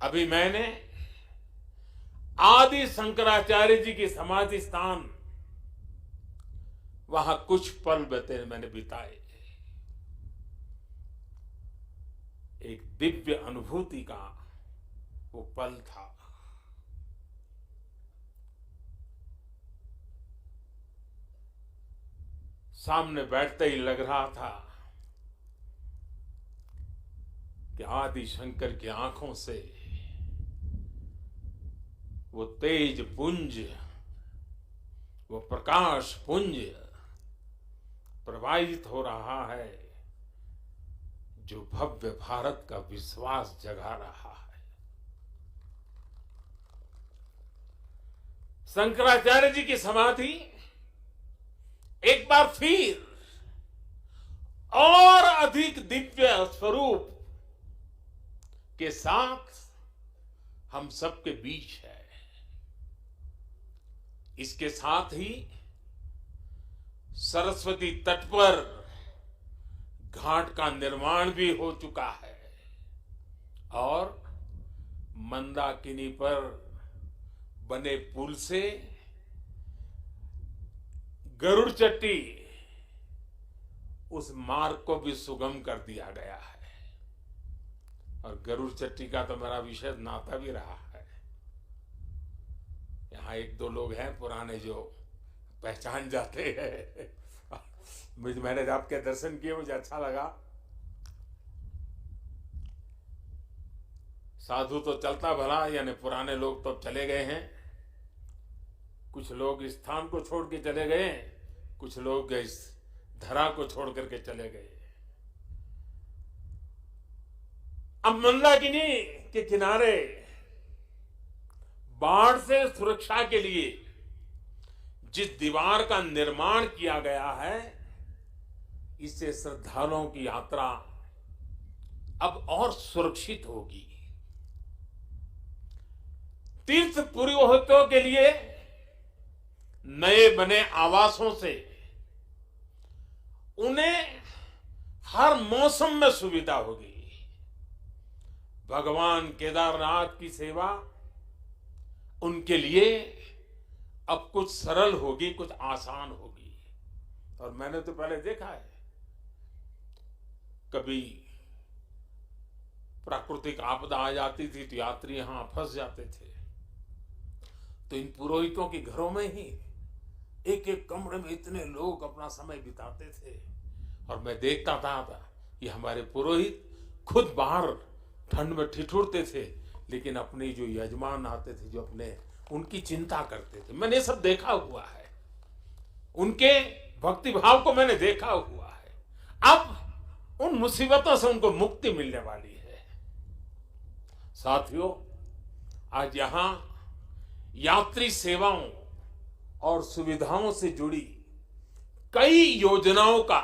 अभी मैंने आदि शंकराचार्य जी की समाधि स्थान, वहां कुछ पल मैंने बिताए। एक दिव्य अनुभूति का वो पल था। सामने बैठते ही लग रहा था कि आदि शंकर की आंखों से वो तेज पुंज, वो प्रकाश पुंज प्रवाहित हो रहा है, जो भव्य भारत का विश्वास जगा रहा है। शंकराचार्य जी की समाधि एक बार फिर और अधिक दिव्य स्वरूप के साथ हम सबके बीच है। इसके साथ ही सरस्वती तट पर घाट का निर्माण भी हो चुका है और मंदाकिनी पर बने पुल से गरुड़ चट्टी उस मार्ग को भी सुगम कर दिया गया है। और गरुड़ चट्टी का तो मेरा विशेष नाता भी रहा है। यहाँ एक दो लोग हैं पुराने जो पहचान जाते हैं। मैंने आपके दर्शन किए, मुझे अच्छा लगा। साधु तो चलता भला, यानी पुराने लोग तो चले गए हैं। कुछ लोग इस स्थान को छोड़ के चले गए, कुछ लोग इस धरा को छोड़ करके चले गए। अब मंदाकिनी के किनारे बाढ़ से सुरक्षा के लिए जिस दीवार का निर्माण किया गया है, इससे श्रद्धालुओं की यात्रा अब और सुरक्षित होगी। तीर्थ पुरोहितों के लिए नए बने आवासों से उन्हें हर मौसम में सुविधा होगी। भगवान केदारनाथ की सेवा उनके लिए अब कुछ सरल होगी, कुछ आसान होगी। और मैंने तो पहले देखा है, कभी प्राकृतिक आपदा आ जाती थी तो यात्री यहां फंस जाते थे, तो इन पुरोहितों के घरों में ही एक एक कमरे में इतने लोग अपना समय बिताते थे। और मैं देखता था कि हमारे पुरोहित खुद बाहर ठंड में ठिठुरते थे, लेकिन अपने जो यजमान आते थे, जो अपने उनकी चिंता करते थे। मैंने सब देखा हुआ है, उनके भक्ति भाव को मैंने देखा हुआ है। अब उन मुसीबतों से उनको मुक्ति मिलने वाली है। साथियों, आज यहां यात्री सेवाओं और सुविधाओं से जुड़ी कई योजनाओं का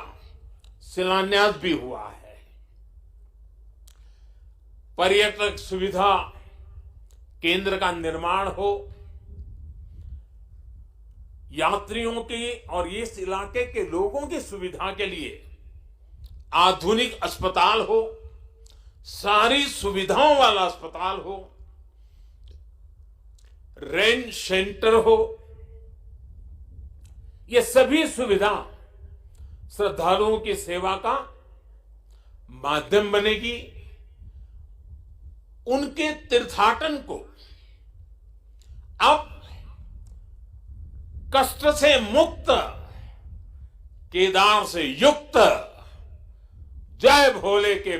शिलान्यास भी हुआ है। पर्यटक सुविधा केंद्र का निर्माण हो, यात्रियों की और इस इलाके के लोगों की सुविधा के लिए आधुनिक अस्पताल हो, सारी सुविधाओं वाला अस्पताल हो, रेंज सेंटर हो, ये सभी सुविधा श्रद्धालुओं की सेवा का माध्यम बनेगी। उनके तीर्थाटन को अब कष्ट से मुक्त, केदार से युक्त, जय भोले के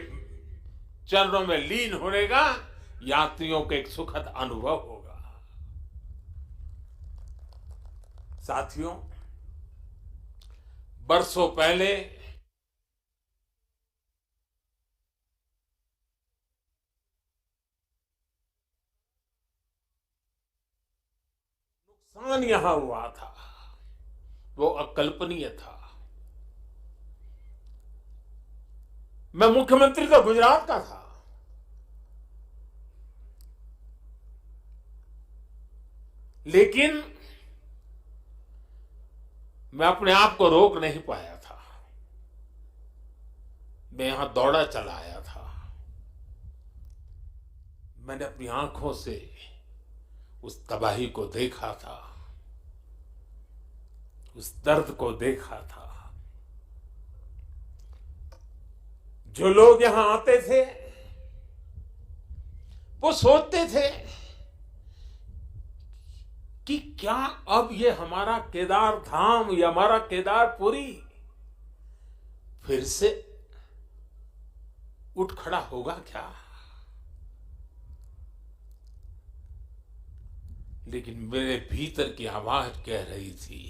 चरणों में लीन होने का यात्रियों को एक सुखद अनुभव होगा। साथियों, बरसों पहले नुकसान यहां हुआ था, वो अकल्पनीय था। मैं मुख्यमंत्री तो गुजरात का था, लेकिन मैं अपने आप को रोक नहीं पाया था। मैं यहां दौड़ा चला आया था। मैंने अपनी आंखों से उस तबाही को देखा था, उस दर्द को देखा था। जो लोग यहां आते थे वो सोचते थे कि क्या अब ये हमारा केदार धाम या हमारा केदारपुरी फिर से उठ खड़ा होगा क्या? लेकिन मेरे भीतर की आवाज कह रही थी,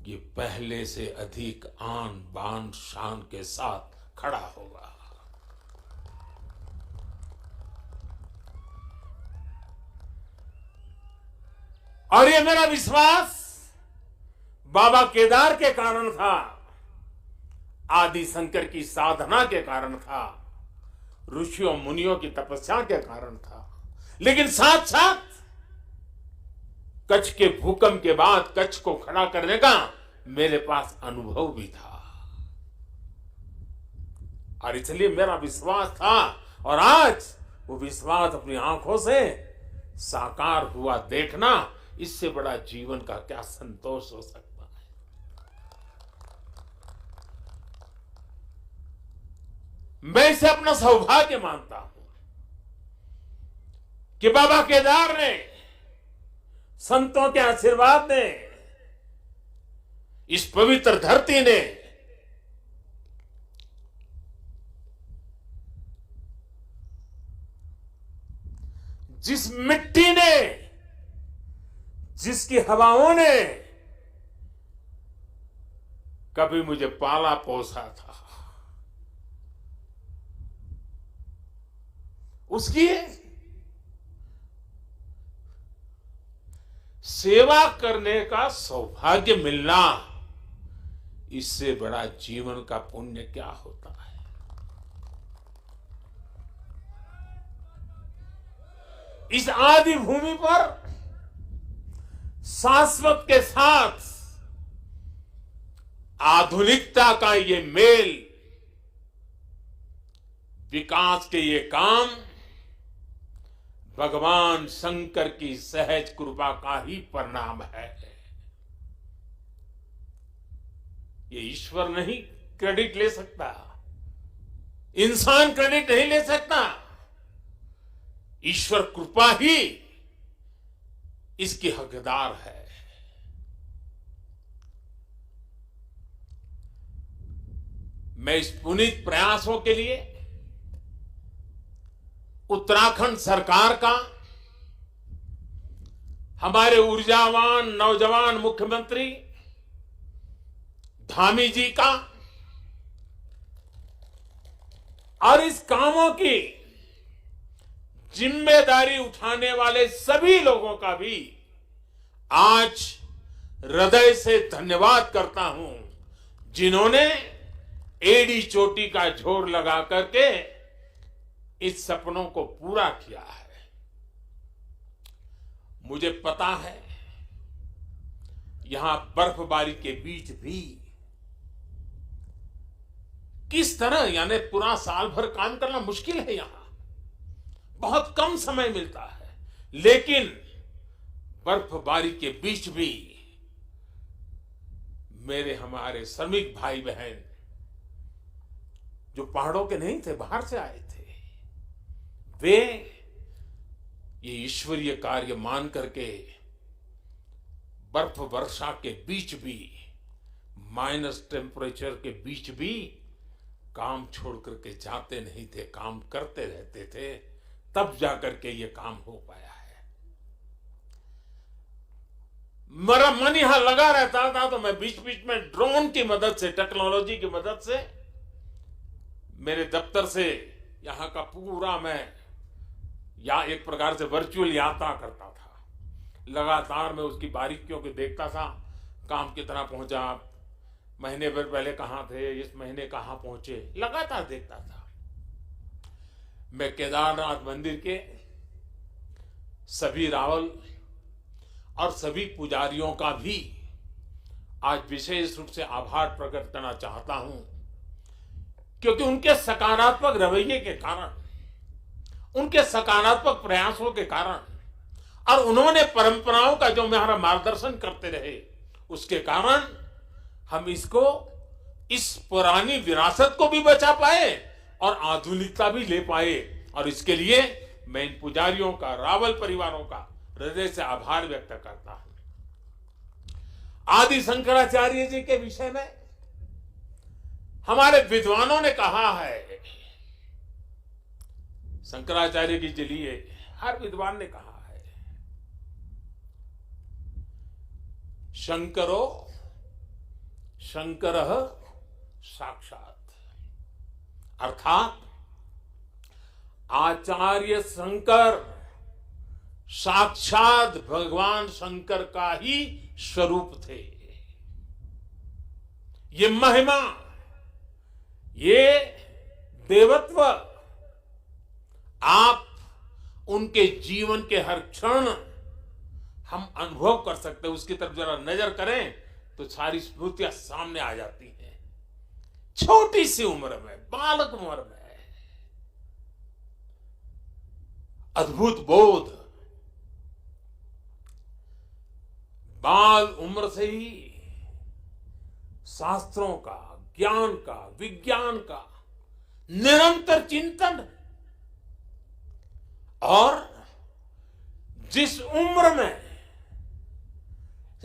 ये पहले से अधिक आन बान शान के साथ खड़ा होगा। और ये मेरा विश्वास बाबा केदार के कारण था, आदि शंकर की साधना के कारण था, ऋषियों मुनियों की तपस्या के कारण था, लेकिन साथ साथ कच्छ के भूकंप के बाद कच्छ को खड़ा करने का मेरे पास अनुभव भी था, और इसलिए मेरा विश्वास था, और आज वो विश्वास अपनी आंखों से साकार हुआ देखना, इससे बड़ा जीवन का क्या संतोष हो सकता है। मैं इसे अपना सौभाग्य मानता हूं कि बाबा केदार ने, संतों के आशीर्वाद ने, इस पवित्र धरती ने जिस मिट्टी ने, जिसकी हवाओं ने कभी मुझे पाला पोसा था, उसकी सेवा करने का सौभाग्य मिलना, इससे बड़ा जीवन का पुण्य क्या होता है। इस आदि भूमि पर शाश्वत के साथ आधुनिकता का ये मेल, विकास के ये काम भगवान शंकर की सहज कृपा का ही परिणाम है। ये ईश्वर नहीं क्रेडिट ले सकता, इंसान क्रेडिट नहीं ले सकता, ईश्वर कृपा ही इसकी हकदार है। मैं इस पुनीत प्रयासों के लिए उत्तराखंड सरकार का, हमारे ऊर्जावान नौजवान मुख्यमंत्री धामी जी का, और इस कामों की जिम्मेदारी उठाने वाले सभी लोगों का भी आज हृदय से धन्यवाद करता हूं, जिन्होंने एड़ी चोटी का जोर लगा करके इस सपनों को पूरा किया है। मुझे पता है यहां बर्फबारी के बीच भी किस तरह, यानी पूरा साल भर काम करना मुश्किल है, यहां बहुत कम समय मिलता है, लेकिन बर्फबारी के बीच भी मेरे हमारे श्रमिक भाई बहन जो पहाड़ों के नहीं थे, बाहर से आए थे, वे ये ईश्वरीय कार्य मान करके बर्फ वर्षा के बीच भी, माइनस टेम्परेचर के बीच भी काम छोड़ करके जाते नहीं थे, काम करते रहते थे, तब जाकर के ये काम हो पाया है। मेरा मन यहां लगा रहता था, तो मैं बीच बीच में ड्रोन की मदद से, टेक्नोलॉजी की मदद से, मेरे दफ्तर से यहां का पूरा मैं या एक प्रकार से वर्चुअल यात्रा करता था। लगातार मैं उसकी बारीकियों को देखता था, काम कितना पहुंचा, महीने भर पहले कहां थे, इस महीने कहां पहुंचे, लगातार देखता था। मैं केदारनाथ मंदिर के सभी रावल और सभी पुजारियों का भी आज विशेष रूप से आभार प्रकट करना चाहता हूं, क्योंकि उनके सकारात्मक रवैये के कारण, उनके सकारात्मक प्रयासों के कारण, और उन्होंने परंपराओं का जो हमारा मार्गदर्शन करते रहे, उसके कारण हम इसको, इस पुरानी विरासत को भी बचा पाए और आधुनिकता भी ले पाए। और इसके लिए मैं इन पुजारियों का, रावल परिवारों का हृदय से आभार व्यक्त करता हूं। आदि शंकराचार्य जी के विषय में हमारे विद्वानों ने कहा है, शंकराचार्य जी के लिए हर विद्वान ने कहा है, शंकरो शंकरः साक्षात, अर्थात आचार्य शंकर साक्षात भगवान शंकर का ही स्वरूप थे। ये महिमा, ये देवत्व आप उनके जीवन के हर क्षण हम अनुभव कर सकते हैं। उसकी तरफ जरा नजर करें तो सारी स्मृतियां सामने आ जाती हैं। छोटी सी उम्र में, बालक उम्र में अद्भुत बोध, बाल उम्र से ही शास्त्रों का, ज्ञान का, विज्ञान का निरंतर चिंतन, और जिस उम्र में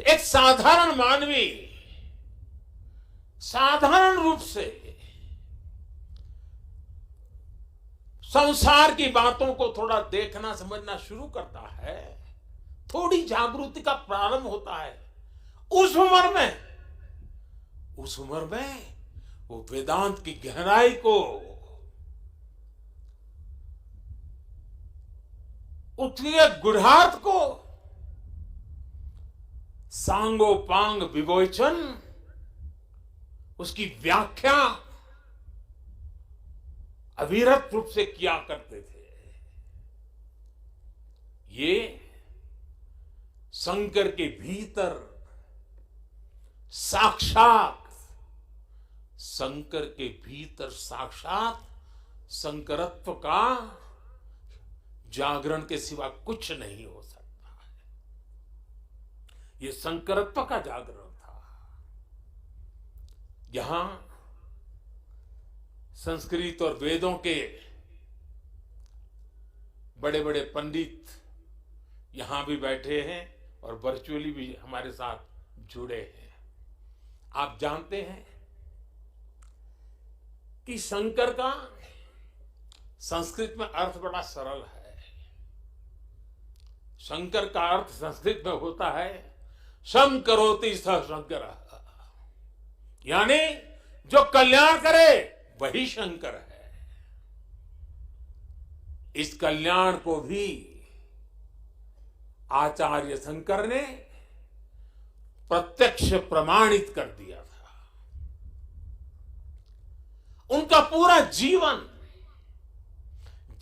एक साधारण मानवी साधारण रूप से संसार की बातों को थोड़ा देखना समझना शुरू करता है, थोड़ी जागृति का प्रारंभ होता है, उस उम्र में वो वेदांत की गहराई को, उसके गुढ़ार्थ को सांगोपांग विवेचन, उसकी व्याख्या अविरत रूप से किया करते थे। ये शंकर के भीतर साक्षात शंकरत्व का जागरण के सिवा कुछ नहीं हो सकता है। ये शंकरत्व का जागरण था। यहां संस्कृत और वेदों के बड़े बड़े पंडित यहां भी बैठे हैं और वर्चुअली भी हमारे साथ जुड़े हैं। आप जानते हैं कि शंकर का संस्कृत में अर्थ बड़ा सरल है। शंकर का अर्थ संस्कृत में होता है शं करोति सः शंकर, यानी जो कल्याण करे वही शंकर है। इस कल्याण को भी आचार्य शंकर ने प्रत्यक्ष प्रमाणित कर दिया था। उनका पूरा जीवन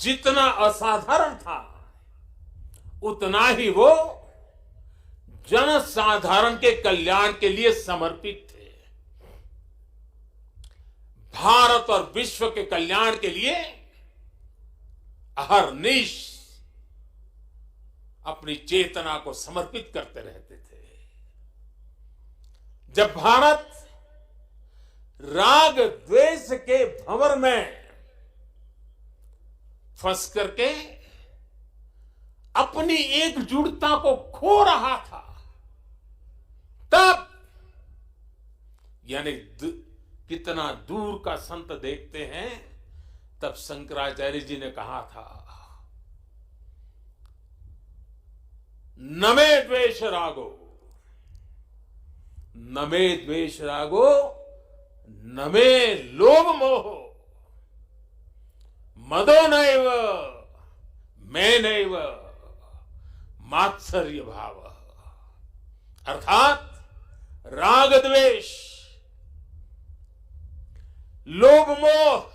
जितना असाधारण था, उतना ही वो जन साधारण के कल्याण के लिए समर्पित थे। भारत और विश्व के कल्याण के लिए अहरनिश अपनी चेतना को समर्पित करते रहते थे। जब भारत राग द्वेष के भंवर में फंस करके अपनी एकजुटता को खो रहा था, तब यानी कितना दूर का संत देखते हैं, तब शंकराचार्य जी ने कहा था न मे द्वेष रागो, न मे द्वेष रागो, न मे लोभ मोह, मदो नैव मैं नैव मात्सर्य भाव। अर्थात राग द्वेष, लोभ मोह,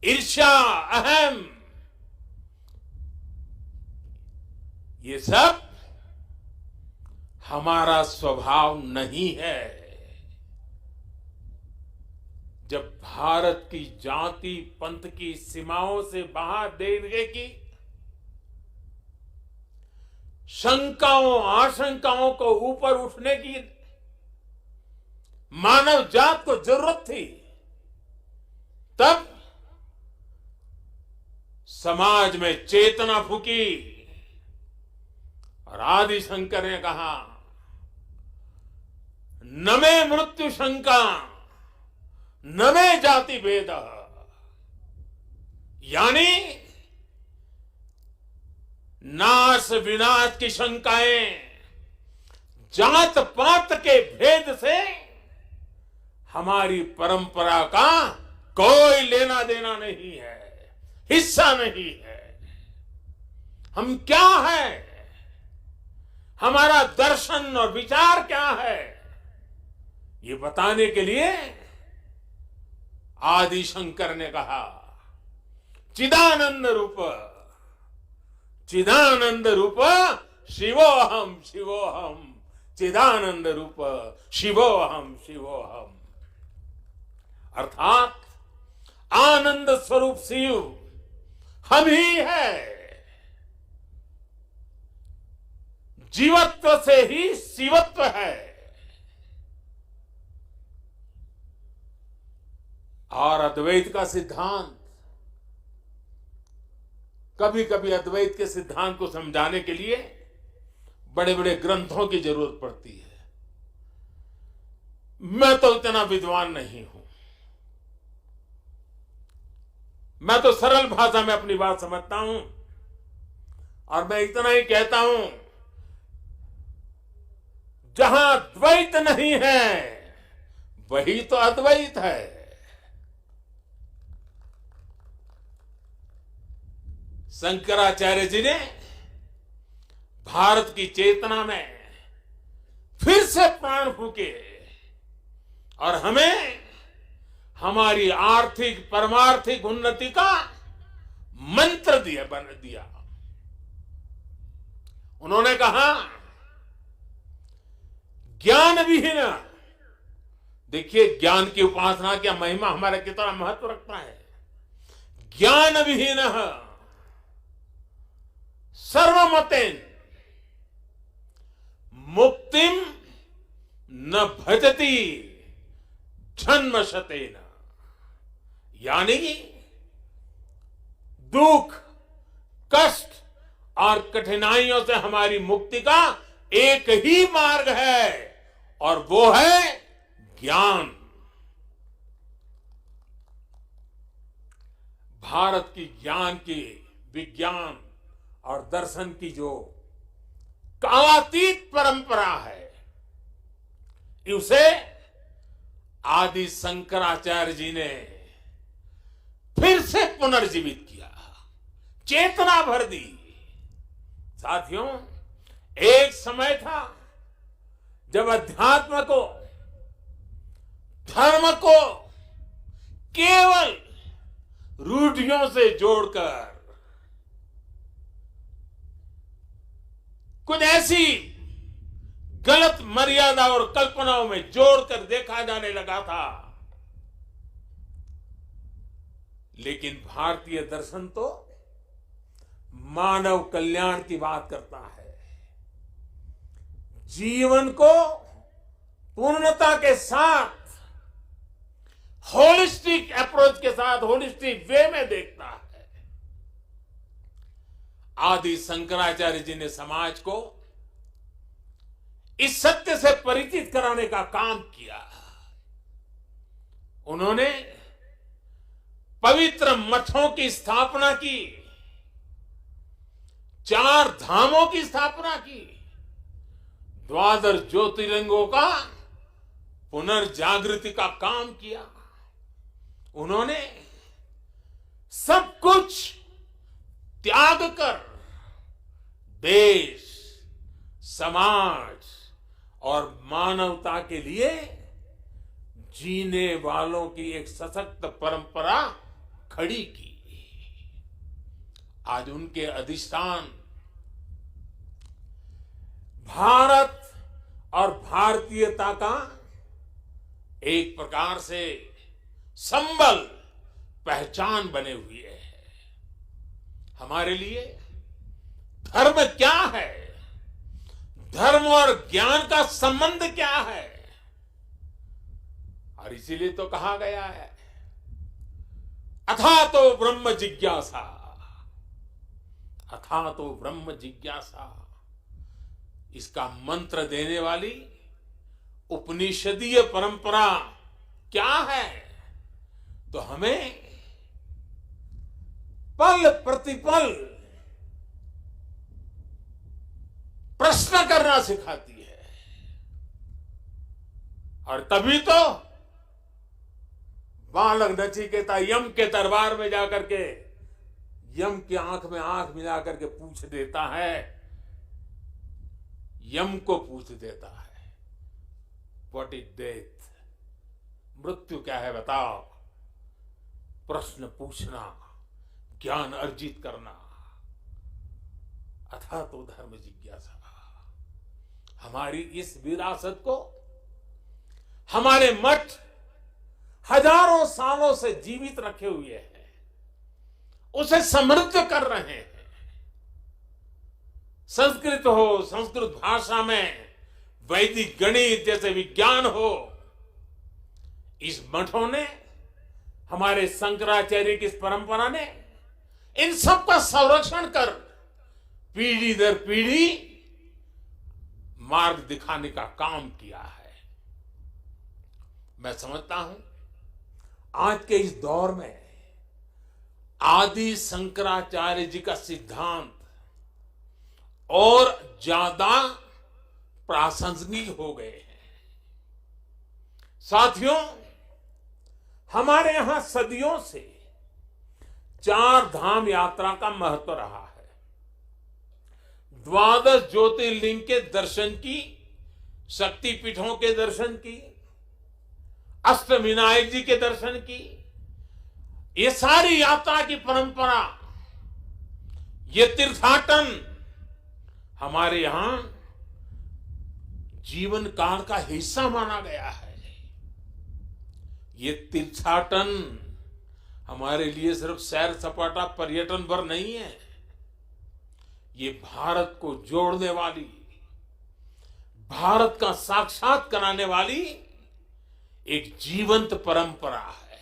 ईर्ष्या, अहम, ये सब हमारा स्वभाव नहीं है। जब भारत की जाति पंथ की सीमाओं से बाहर देखने की शंकाओं आशंकाओं को ऊपर उठने की मानव जात को जरूरत थी, तब समाज में चेतना फूकी और आदि शंकर ने कहा न मे मृत्यु शंका न मे जाति भेद, यानी नाश विनाश की शंकाएं जात पात के भेद से हमारी परंपरा का कोई लेना देना नहीं है, हिस्सा नहीं है। हम क्या है, हमारा दर्शन और विचार क्या है, ये बताने के लिए आदि शंकर ने कहा चिदानंद रूप चिदानंद रूप शिवोहम शिवोहम, चिदानंद रूप शिवोहम शिवोहम। अर्थात आनंद स्वरूप शिव हम ही है। जीवत्व से ही शिवत्व है। और अद्वैत का सिद्धांत, कभी कभी अद्वैत के सिद्धांत को समझाने के लिए बड़े बड़े ग्रंथों की जरूरत पड़ती है। मैं तो इतना विद्वान नहीं हूं। मैं तो सरल भाषा में अपनी बात समझता हूं और मैं इतना ही कहता हूं, जहां द्वैत नहीं है वही तो अद्वैत है। शंकराचार्य जी ने भारत की चेतना में फिर से प्राण फूके और हमें हमारी आर्थिक परमार्थिक उन्नति का मंत्र दिया। उन्होंने कहा, ज्ञान विहीन, देखिए ज्ञान की उपासना क्या महिमा हमारा कितना महत्व रखता है। ज्ञान विहीन सर्वमतेन मुक्तिम न भजति जन्मशतेन। यानी दुख, कष्ट और कठिनाइयों से हमारी मुक्ति का एक ही मार्ग है और वो है ज्ञान। भारत की ज्ञान की, विज्ञान और दर्शन की जो कालातीत परंपरा है, उसे आदि शंकराचार्य जी ने फिर से पुनर्जीवित किया, चेतना भर दी। साथियों, एक समय था जब अध्यात्म को, धर्म को केवल रूढ़ियों से जोड़कर, कुछ ऐसी गलत मर्यादा और कल्पनाओं में जोड़कर देखा जाने लगा था। लेकिन भारतीय दर्शन तो मानव कल्याण की बात करता है। जीवन को पूर्णता के साथ, होलिस्टिक अप्रोच के साथ, होलिस्टिक वे में देखता है। आदि शंकराचार्य जी ने समाज को इस सत्य से परिचित कराने का काम किया। उन्होंने पवित्र मठों की स्थापना की, 4 धामों की स्थापना की, 12 ज्योतिर्लिंगों का पुनर्जागृति का काम किया। उन्होंने सब कुछ त्याग कर देश, समाज और मानवता के लिए जीने वालों की एक सशक्त परंपरा खड़ी की। आज उनके अधिष्ठान भारत और भारतीयता का एक प्रकार से संबल, पहचान बने हुए हैं। हमारे लिए धर्म क्या है, धर्म और ज्ञान का संबंध क्या है, और इसीलिए तो कहा गया है, अथा तो ब्रह्म जिज्ञासा, अथा तो ब्रह्म जिज्ञासा। इसका मंत्र देने वाली उपनिषदीय परंपरा क्या है? तो हमें पल प्रतिपल प्रश्न करना सिखाती है। और तभी तो बालक नचिकेता यम के दरबार में जाकर के यम की आंख में आंख मिला करके पूछ देता है, यम को पूछ देता है, व्हाट इज डेथ? मृत्यु क्या है बताओ। प्रश्न पूछना, ज्ञान अर्जित करना। अथा तो धर्म जिज्ञासा। हमारी इस विरासत को हमारे मठ हजारों सालों से जीवित रखे हुए हैं, उसे समृद्ध कर रहे हैं। संस्कृत हो, संस्कृत भाषा में वैदिक गणित जैसे विज्ञान हो, इस मठों ने, हमारे शंकराचार्य की इस परंपरा ने इन सब का संरक्षण कर पीढ़ी दर पीढ़ी मार्ग दिखाने का काम किया है। मैं समझता हूं आज के इस दौर में आदि शंकराचार्य जी का सिद्धांत और ज्यादा प्रासंगिक हो गए हैं। साथियों, हमारे यहां सदियों से 4 धाम यात्रा का महत्व रहा है। 12 ज्योतिर्लिंग के दर्शन की, शक्तिपीठों के दर्शन की, अष्टविनायक जी के दर्शन की, ये सारी यात्रा की परंपरा, ये तीर्थाटन हमारे यहां जीवन काल का हिस्सा माना गया है। ये तीर्थाटन हमारे लिए सिर्फ सैर सपाटा पर्यटन भर नहीं है, ये भारत को जोड़ने वाली, भारत का साक्षात कराने वाली एक जीवंत परंपरा है।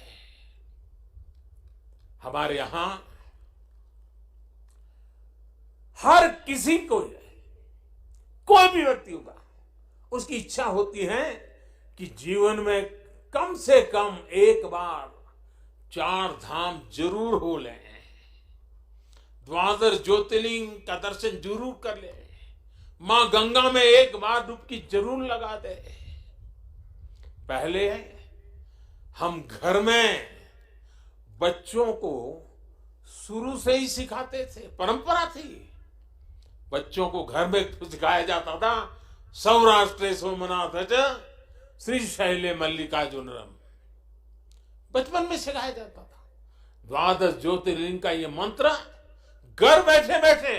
हमारे यहां हर किसी को, कोई भी व्यक्ति होगा, उसकी इच्छा होती है कि जीवन में कम से कम एक बार 4 धाम जरूर हो लें, 12 ज्योतिर्लिंग का दर्शन जरूर कर ले, मां गंगा में एक बार डुबकी जरूर लगा दे। पहले हम घर में बच्चों को शुरू से ही सिखाते थे, परंपरा थी। बच्चों को घर में सिखाया जाता था, सौराष्ट्रे सोमनाथ श्रीशैले मल्लिकार्जुनम, बचपन में सिखाया जाता था। 12 ज्योतिर्लिंग का ये मंत्र घर बैठे बैठे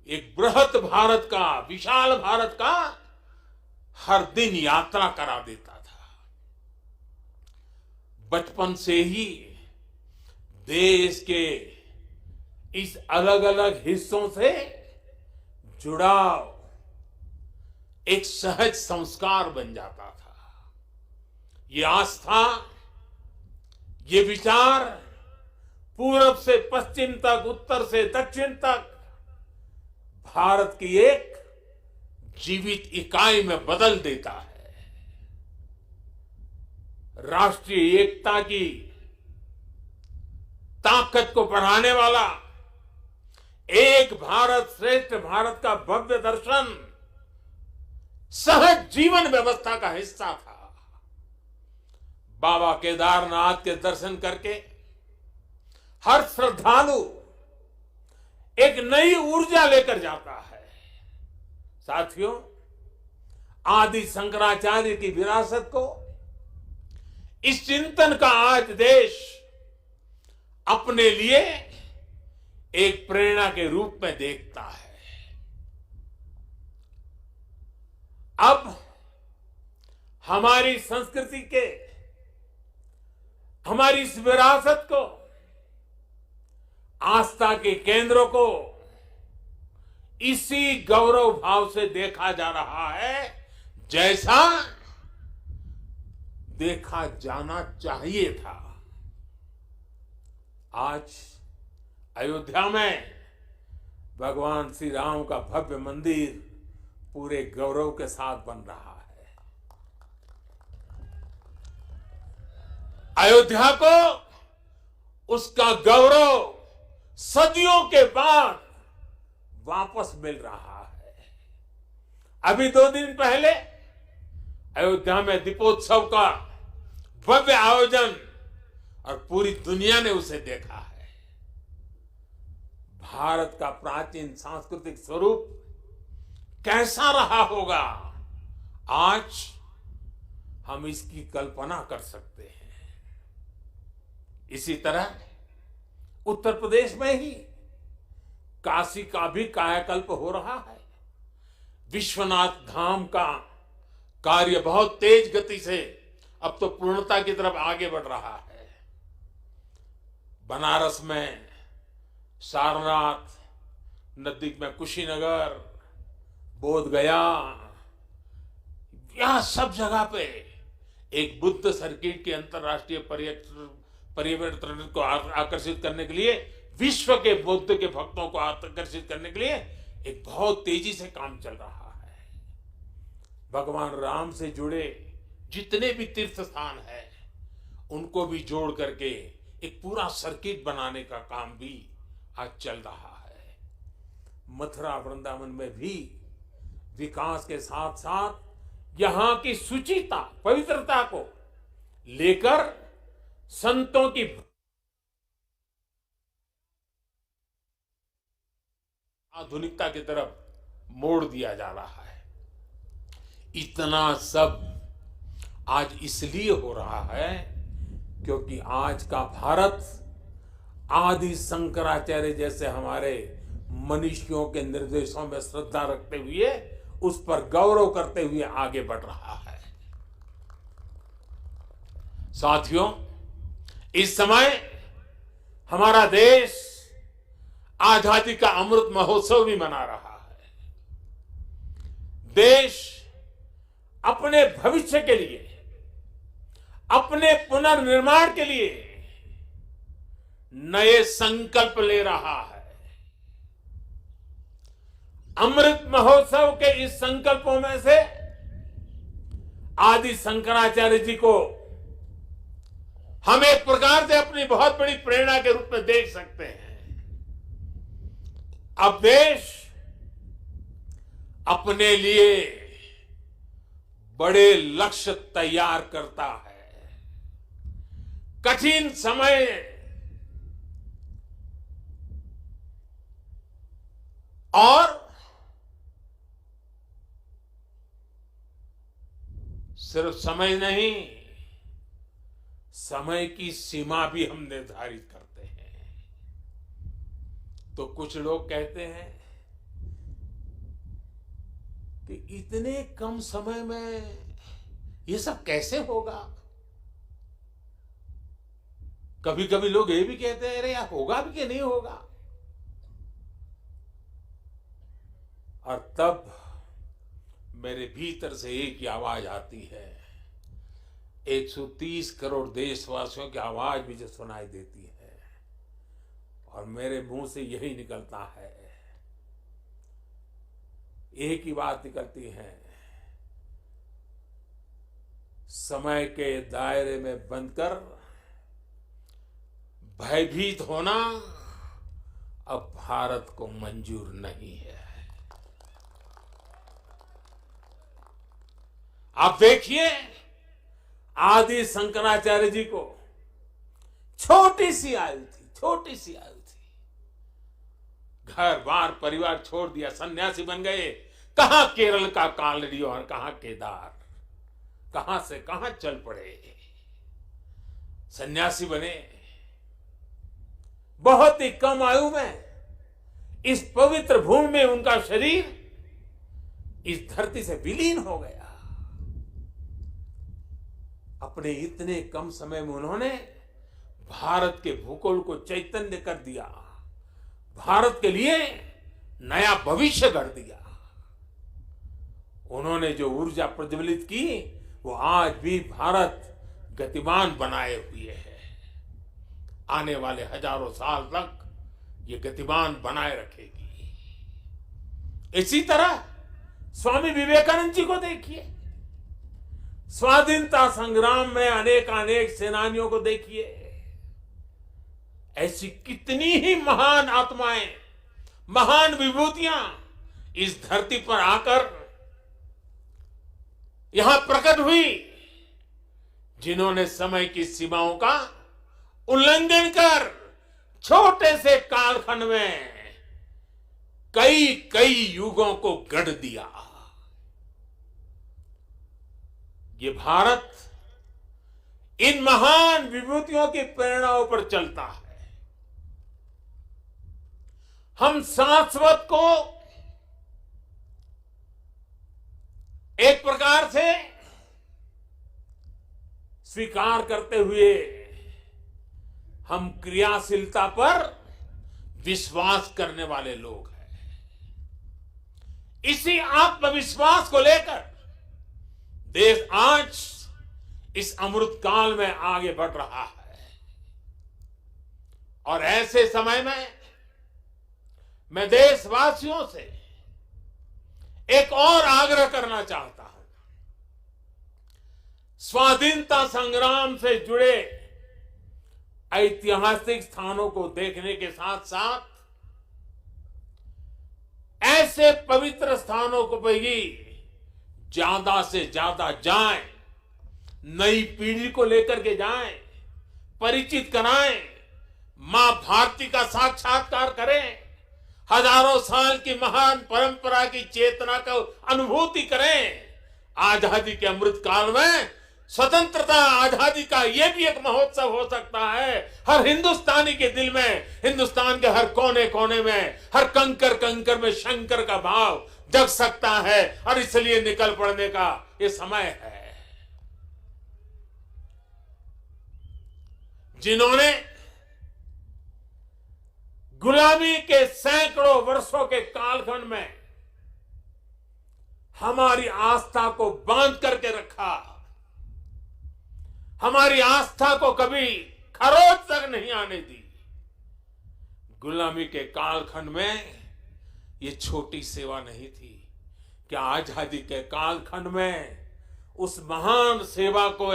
एक बृहत भारत का, विशाल भारत का हर दिन यात्रा करा देता था। बचपन से ही देश के इस अलग अलग हिस्सों से जुड़ाव एक सहज संस्कार बन जाता था। ये आस्था, ये विचार पूरब से पश्चिम तक, उत्तर से दक्षिण तक भारत की एक जीवित इकाई में बदल देता है। राष्ट्रीय एकता की ताकत को बढ़ाने वाला एक भारत श्रेष्ठ भारत का भव्य दर्शन सहज जीवन व्यवस्था का हिस्सा था। बाबा केदारनाथ के दर्शन करके हर श्रद्धालु एक नई ऊर्जा लेकर जाता है। साथियों, आदि शंकराचार्य की विरासत को, इस चिंतन का आज देश अपने लिए एक प्रेरणा के रूप में देखता है। अब हमारी संस्कृति के, हमारी इस विरासत को, आस्था के केंद्रों को इसी गौरव भाव से देखा जा रहा है जैसा देखा जाना चाहिए था। आज अयोध्या में भगवान श्री राम का भव्य मंदिर पूरे गौरव के साथ बन रहा है। अयोध्या को उसका गौरव सदियों के बाद वापस मिल रहा है। अभी 2 दिन पहले अयोध्या में दीपोत्सव का भव्य आयोजन, और पूरी दुनिया ने उसे देखा है। भारत का प्राचीन सांस्कृतिक स्वरूप कैसा रहा होगा, आज हम इसकी कल्पना कर सकते हैं। इसी तरह उत्तर प्रदेश में ही काशी का भी कायाकल्प हो रहा है। विश्वनाथ धाम का कार्य बहुत तेज गति से अब तो पूर्णता की तरफ आगे बढ़ रहा है। बनारस में सारनाथ, नजदीक में कुशीनगर, बोध गया, यहां सब जगह पे एक बुद्ध सर्किट के अंतरराष्ट्रीय पर्यटन को आकर्षित करने के लिए, विश्व के बुद्ध के भक्तों को आकर्षित करने के लिए एक बहुत तेजी से काम चल रहा है। भगवान राम से जुड़े जितने भी तीर्थ स्थान है उनको भी जोड़ करके एक पूरा सर्किट बनाने का काम भी आज चल रहा है। मथुरा वृंदावन में भी विकास के साथ साथ यहां की शुचिता, पवित्रता को लेकर संतों की आधुनिकता की तरफ मोड़ दिया जा रहा है। इतना सब आज इसलिए हो रहा है क्योंकि आज का भारत आदि शंकराचार्य जैसे हमारे मनीषियों के निर्देशों में श्रद्धा रखते हुए, उस पर गौरव करते हुए आगे बढ़ रहा है। साथियों, इस समय हमारा देश आजादी का अमृत महोत्सव भी मना रहा है। देश अपने भविष्य के लिए, अपने पुनर्निर्माण के लिए नए संकल्प ले रहा है। अमृत महोत्सव के इस संकल्पों में से आदि शंकराचार्य जी को हम एक प्रकार से अपनी बहुत बड़ी प्रेरणा के रूप में देख सकते हैं। अब देश अपने लिए बड़े लक्ष्य तैयार करता है। कठिन समय और सिर्फ समय नहीं, समय की सीमा भी हम निर्धारित करते हैं। तो कुछ लोग कहते हैं कि इतने कम समय में ये सब कैसे होगा। कभी कभी लोग ये भी कहते हैं अरे यार होगा भी कि नहीं होगा। और तब मेरे भीतर से एक ही आवाज आती है, 130 करोड़ देशवासियों की आवाज मुझे सुनाई देती है और मेरे मुंह से यही निकलता है, एक ही बात निकलती है, समय के दायरे में बंधकर भयभीत होना अब भारत को मंजूर नहीं है। आप देखिए, आदि शंकराचार्य जी को छोटी सी आयु थी, घर बार परिवार छोड़ दिया, सन्यासी बन गए। कहां केरल का कालड़ी और कहां केदार, कहां से कहां चल पड़े, सन्यासी बने। बहुत ही कम आयु में इस पवित्र भूमि में उनका शरीर इस धरती से विलीन हो गया। अपने इतने कम समय में उन्होंने भारत के भूगोल को चैतन्य कर दिया, भारत के लिए नया भविष्य गढ़ दिया। उन्होंने जो ऊर्जा प्रज्वलित की वो आज भी भारत गतिमान बनाए हुए है। आने वाले हजारों साल तक ये गतिमान बनाए रखेगी। इसी तरह स्वामी विवेकानंद जी को देखिए, स्वाधीनता संग्राम में अनेक सेनानियों को देखिए। ऐसी कितनी ही महान आत्माएं, महान विभूतियां इस धरती पर आकर यहां प्रकट हुई, जिन्होंने समय की सीमाओं का उल्लंघन कर छोटे से कालखंड में कई युगों को गढ़ दिया। ये भारत इन महान विभूतियों की प्रेरणाओं पर चलता है। हम शाश्वत को एक प्रकार से स्वीकार करते हुए हम क्रियाशीलता पर विश्वास करने वाले लोग हैं। इसी आत्मविश्वास को लेकर देश आज इस अमृत काल में आगे बढ़ रहा है। और ऐसे समय में मैं देशवासियों से एक और आग्रह करना चाहता हूं। स्वाधीनता संग्राम से जुड़े ऐतिहासिक स्थानों को देखने के साथ साथ ऐसे पवित्र स्थानों को भी ज्यादा से ज्यादा जाएं, नई पीढ़ी को लेकर के जाएं, परिचित कराएं, मां भारती का साक्षात्कार करें, हजारों साल की महान परंपरा की चेतना को अनुभूति करें। आजादी के अमृत काल में स्वतंत्रता आजादी का यह भी एक महोत्सव हो सकता है। हर हिंदुस्तानी के दिल में, हिंदुस्तान के हर कोने कोने में, हर कंकर कंकर में शंकर का भाव जग सकता है। और इसलिए निकल पड़ने का ये समय है। जिन्होंने गुलामी के सैकड़ों वर्षों के कालखंड में हमारी आस्था को बांध करके रखा, हमारी आस्था को कभी खरोच तक नहीं आने दी। गुलामी के कालखंड में ये छोटी सेवा नहीं थी। क्या आजादी के कालखंड में उस महान सेवा को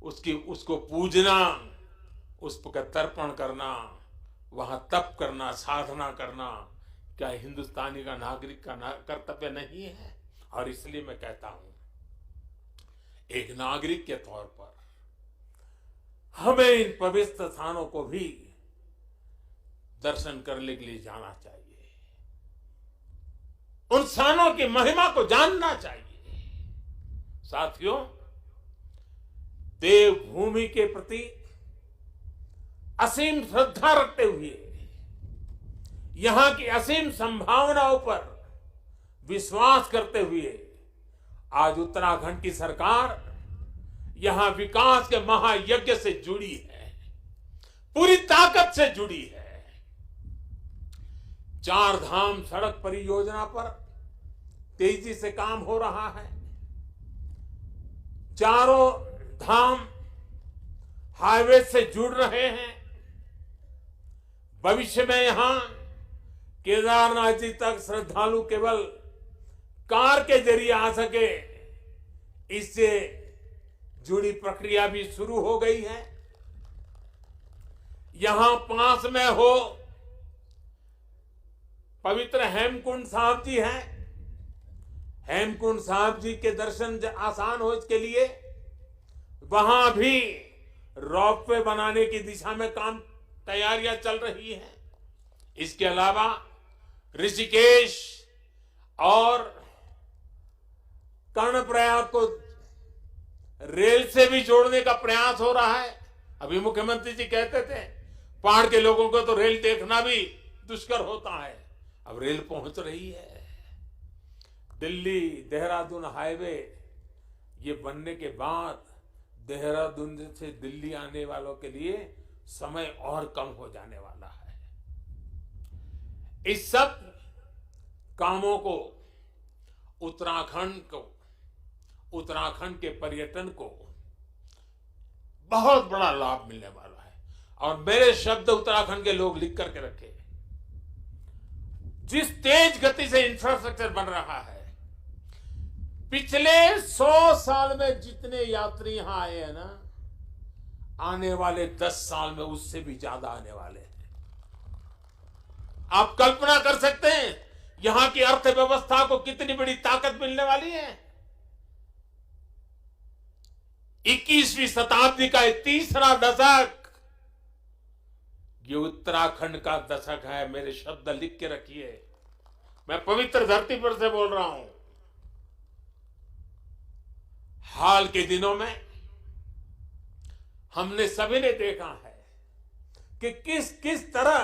उसको पूजना, उस पर तर्पण करना, वहां तप करना, साधना करना, क्या हिंदुस्तानी का नागरिक का कर्तव्य नहीं है? और इसलिए मैं कहता हूं, एक नागरिक के तौर पर हमें इन पवित्र स्थानों को भी दर्शन करने के लिए जाना चाहिए। उन स्थानों की महिमा को जानना चाहिए। साथियों, देवभूमि के प्रति असीम श्रद्धा रखते हुए, यहां की असीम संभावनाओं पर विश्वास करते हुए आज उत्तराखंड की सरकार यहां विकास के महायज्ञ से जुड़ी है, पूरी ताकत से जुड़ी है। 4 धाम सड़क परियोजना पर तेजी से काम हो रहा है। चारों धाम हाईवे से जुड़ रहे हैं। भविष्य में यहां केदारनाथ जी तक श्रद्धालु केवल कार के जरिए आ सके, इससे जुड़ी प्रक्रिया भी शुरू हो गई है। यहां पास में हो पवित्र हेमकुंड साहब जी हैं। हेमकुंड साहब जी के दर्शन आसान हो इसके लिए वहां भी रोपवे बनाने की दिशा में तैयारियां चल रही हैं। इसके अलावा ऋषिकेश और कर्णप्रयाग को रेल से भी जोड़ने का प्रयास हो रहा है। अभी मुख्यमंत्री जी कहते थे पहाड़ के लोगों को तो रेल देखना भी दुष्कर होता है, अब रेल पहुंच रही है। दिल्ली देहरादून हाईवे ये बनने के बाद देहरादून से दिल्ली आने वालों के लिए समय और कम हो जाने वाला है। इस सब कामों को उत्तराखंड के पर्यटन को बहुत बड़ा लाभ मिलने वाला है। और मेरे शब्द उत्तराखंड के लोग लिख करके रखे, जिस तेज गति से इंफ्रास्ट्रक्चर बन रहा है, पिछले 100 साल में जितने यात्री यहां आए हैं ना, आने वाले 10 साल में उससे भी ज्यादा आने वाले हैं। आप कल्पना कर सकते हैं यहां की अर्थव्यवस्था को कितनी बड़ी ताकत मिलने वाली है। 21वीं शताब्दी का तीसरा दशक ये उत्तराखंड का दशक है। मेरे शब्द लिख के रखिए, मैं पवित्र धरती पर से बोल रहा हूं। हाल के दिनों में हमने सभी ने देखा है कि किस किस तरह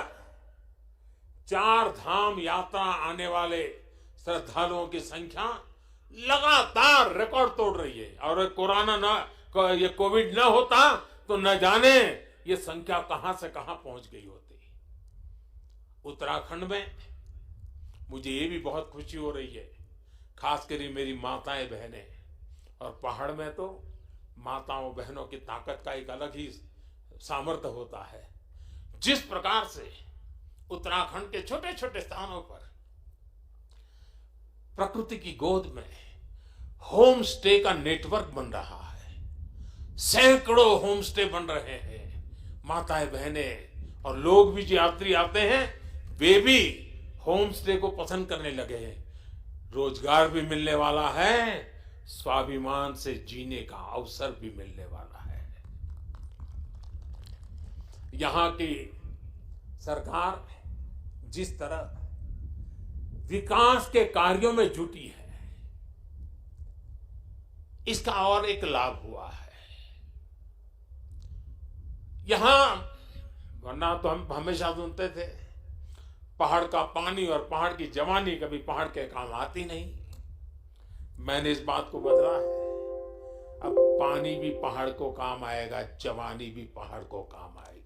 चार धाम यात्रा आने वाले श्रद्धालुओं की संख्या लगातार रिकॉर्ड तोड़ रही है। और ये कोविड न होता तो न जाने ये संख्या कहां से कहां पहुंच गई होती। उत्तराखंड में मुझे ये भी बहुत खुशी हो रही है, खासकर मेरी माताएं बहनें। और पहाड़ में तो माताओं बहनों की ताकत का एक अलग ही सामर्थ्य होता है। जिस प्रकार से उत्तराखंड के छोटे छोटे स्थानों पर प्रकृति की गोद में होम स्टे का नेटवर्क बन रहा है, सैकड़ों होम स्टे बन रहे हैं। माताएं बहनें और लोग भी जो यात्री आते हैं वे भी होम स्टे को पसंद करने लगे हैं। रोजगार भी मिलने वाला है, स्वाभिमान से जीने का अवसर भी मिलने वाला है। यहां की सरकार जिस तरह विकास के कार्यों में जुटी है, इसका और एक लाभ हुआ है। यहां वरना तो हम हमेशा सुनते थे पहाड़ का पानी और पहाड़ की जवानी कभी पहाड़ के काम आती नहीं। मैंने इस बात को बदला है। अब पानी भी पहाड़ को काम आएगा, जवानी भी पहाड़ को काम आएगी।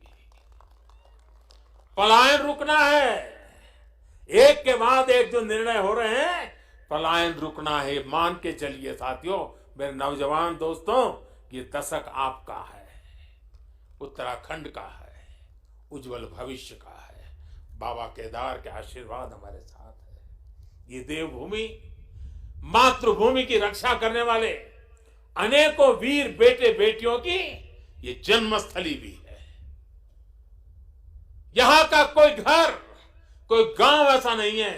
पलायन रुकना है। एक के बाद एक जो निर्णय हो रहे हैं, पलायन रुकना है। मान के चलिए साथियों, मेरे नौजवान दोस्तों, ये दशक आपका है, उत्तराखंड का है, उज्जवल भविष्य का है। बाबा केदार के आशीर्वाद हमारे साथ है। ये देवभूमि, मातृभूमि की रक्षा करने वाले अनेकों वीर बेटे बेटियों की ये जन्मस्थली भी है। यहां का कोई घर, कोई गांव ऐसा नहीं है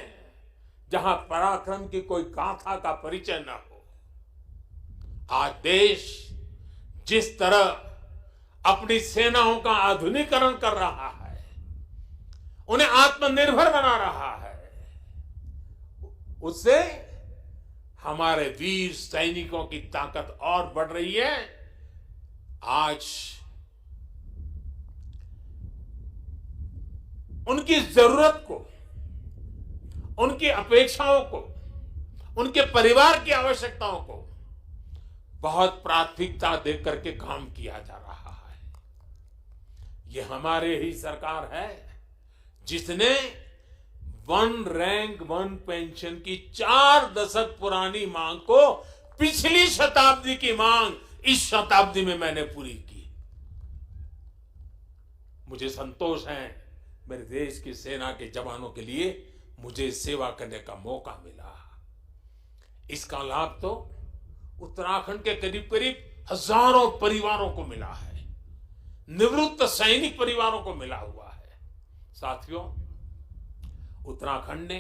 जहां पराक्रम की कोई गाथा का परिचय न हो। आज देश जिस तरह अपनी सेनाओं का आधुनिकीकरण कर रहा है, उन्हें आत्मनिर्भर बना रहा है, उससे हमारे वीर सैनिकों की ताकत और बढ़ रही है। आज उनकी जरूरत को, उनकी अपेक्षाओं को, उनके परिवार की आवश्यकताओं को बहुत प्राथमिकता देकर के काम किया जा रहा है। ये हमारे ही सरकार है जिसने वन रैंक वन पेंशन की 4 दशक पुरानी मांग को पिछली शताब्दी की मांग इस शताब्दी में मैंने पूरी की। मुझे संतोष है, मेरे देश की सेना के जवानों के लिए मुझे सेवा करने का मौका मिला। इसका लाभ तो उत्तराखंड के करीब करीब हजारों परिवारों को मिला है, निवृत्त सैनिक परिवारों को मिला हुआ है। साथियों, उत्तराखंड ने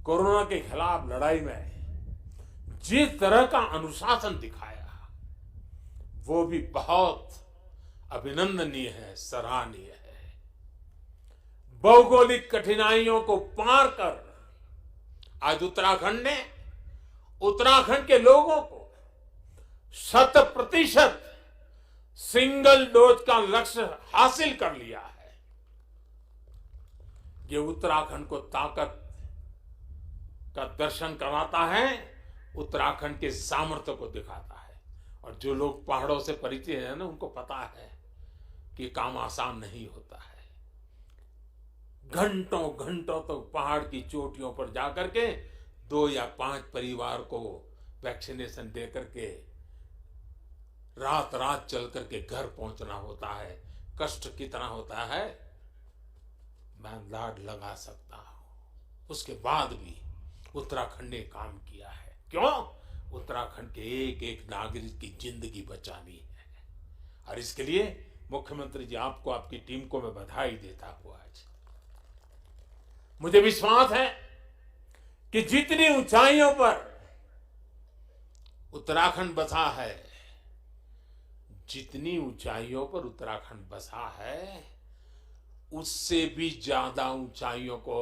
कोरोना के खिलाफ लड़ाई में जिस तरह का अनुशासन दिखाया, वो भी बहुत अभिनंदनीय है, सराहनीय है। भौगोलिक कठिनाइयों को पार कर आज उत्तराखंड के लोगों को 100% सिंगल डोज का लक्ष्य हासिल कर लिया है। ये उत्तराखंड को ताकत का दर्शन कराता है, उत्तराखंड के सामर्थ्य को दिखाता है। और जो लोग पहाड़ों से परिचित हैं ना, उनको पता है कि काम आसान नहीं होता है। घंटों घंटों तो पहाड़ की चोटियों पर जाकर के 2 या 5 परिवार को वैक्सीनेशन दे करके रात रात चल करके घर पहुंचना होता है। कष्ट कितना होता है मैं अंदाज लगा सकता हूं। उसके बाद भी उत्तराखंड ने काम किया है। क्यों? उत्तराखंड के एक एक नागरिक की जिंदगी बचानी है। और इसके लिए मुख्यमंत्री जी, आपको, आपकी टीम को मैं बधाई देता हूं। आज मुझे विश्वास है कि जितनी ऊंचाइयों पर उत्तराखंड बसा है, जितनी ऊंचाइयों पर उत्तराखंड बसा है, उससे भी ज्यादा ऊंचाइयों को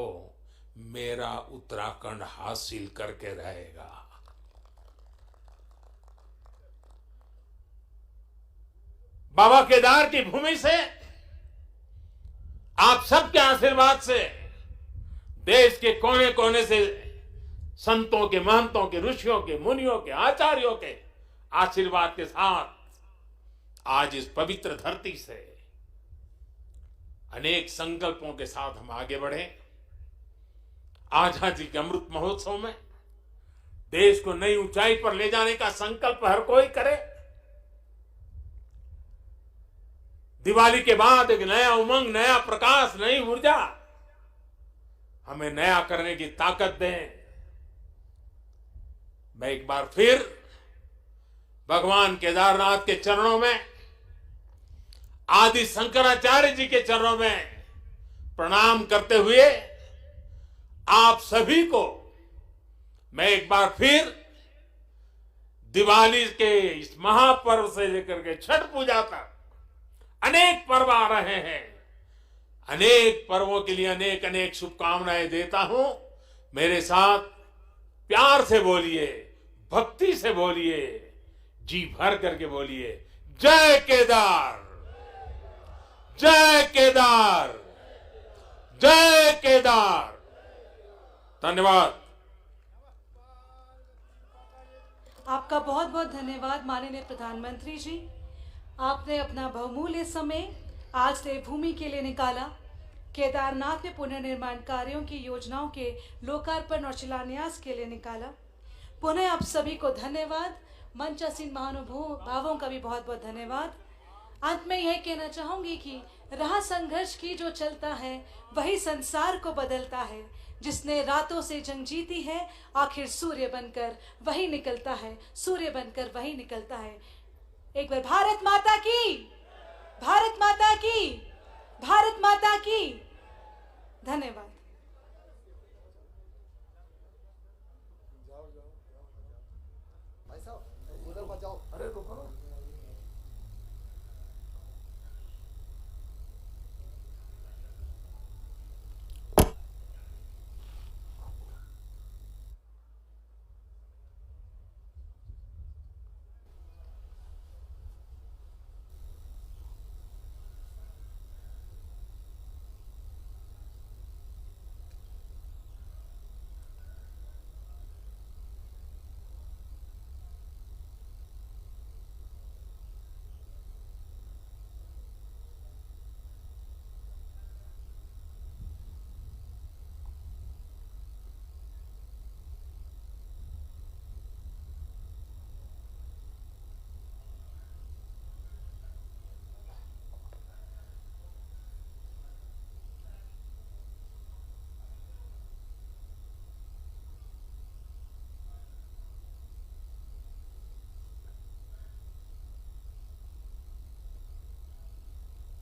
मेरा उत्तराखंड हासिल करके रहेगा। बाबा केदार की भूमि से, आप सबके आशीर्वाद से देश के कोने कोने से संतों के, महंतों के, ऋषियों के, मुनियों के, आचार्यों के आशीर्वाद के साथ आज इस पवित्र धरती से अनेक संकल्पों के साथ हम आगे बढ़े। आजादी के अमृत महोत्सव में देश को नई ऊंचाई पर ले जाने का संकल्प हर कोई करे। दिवाली के बाद एक नया उमंग, नया प्रकाश, नई ऊर्जा हमें नया करने की ताकत दें। मैं एक बार फिर भगवान केदारनाथ के चरणों में, आदि शंकराचार्य जी के चरणों में प्रणाम करते हुए आप सभी को मैं एक बार फिर दिवाली के इस महापर्व से लेकर के छठ पूजा तक अनेक पर्व आ रहे हैं, अनेक पर्वों के लिए अनेक अनेक शुभकामनाएं देता हूं। मेरे साथ प्यार से बोलिए, भक्ति से बोलिए, जी भर करके बोलिए, जय केदार, जय केदार, जय केदार। धन्यवाद। आपका बहुत बहुत धन्यवाद माननीय प्रधानमंत्री जी। आपने अपना बहुमूल्य समय आज देवभूमि के लिए निकाला। केदारनाथ में पुनर्निर्माण कार्यों की योजनाओं के लोकार्पण और शिलान्यास के लिए निकाला। पुनः आप सभी को धन्यवाद। मंचासीन महानुभावों का भी बहुत बहुत धन्यवाद। अंत में यह कहना चाहूंगी कि राह संघर्ष की जो चलता है वही संसार को बदलता है। जिसने रातों से जंग जीती है आखिर सूर्य बनकर वही निकलता है, सूर्य बनकर वही निकलता है। एक बार भारत माता की, भारत माता की, भारत माता की। धन्यवाद।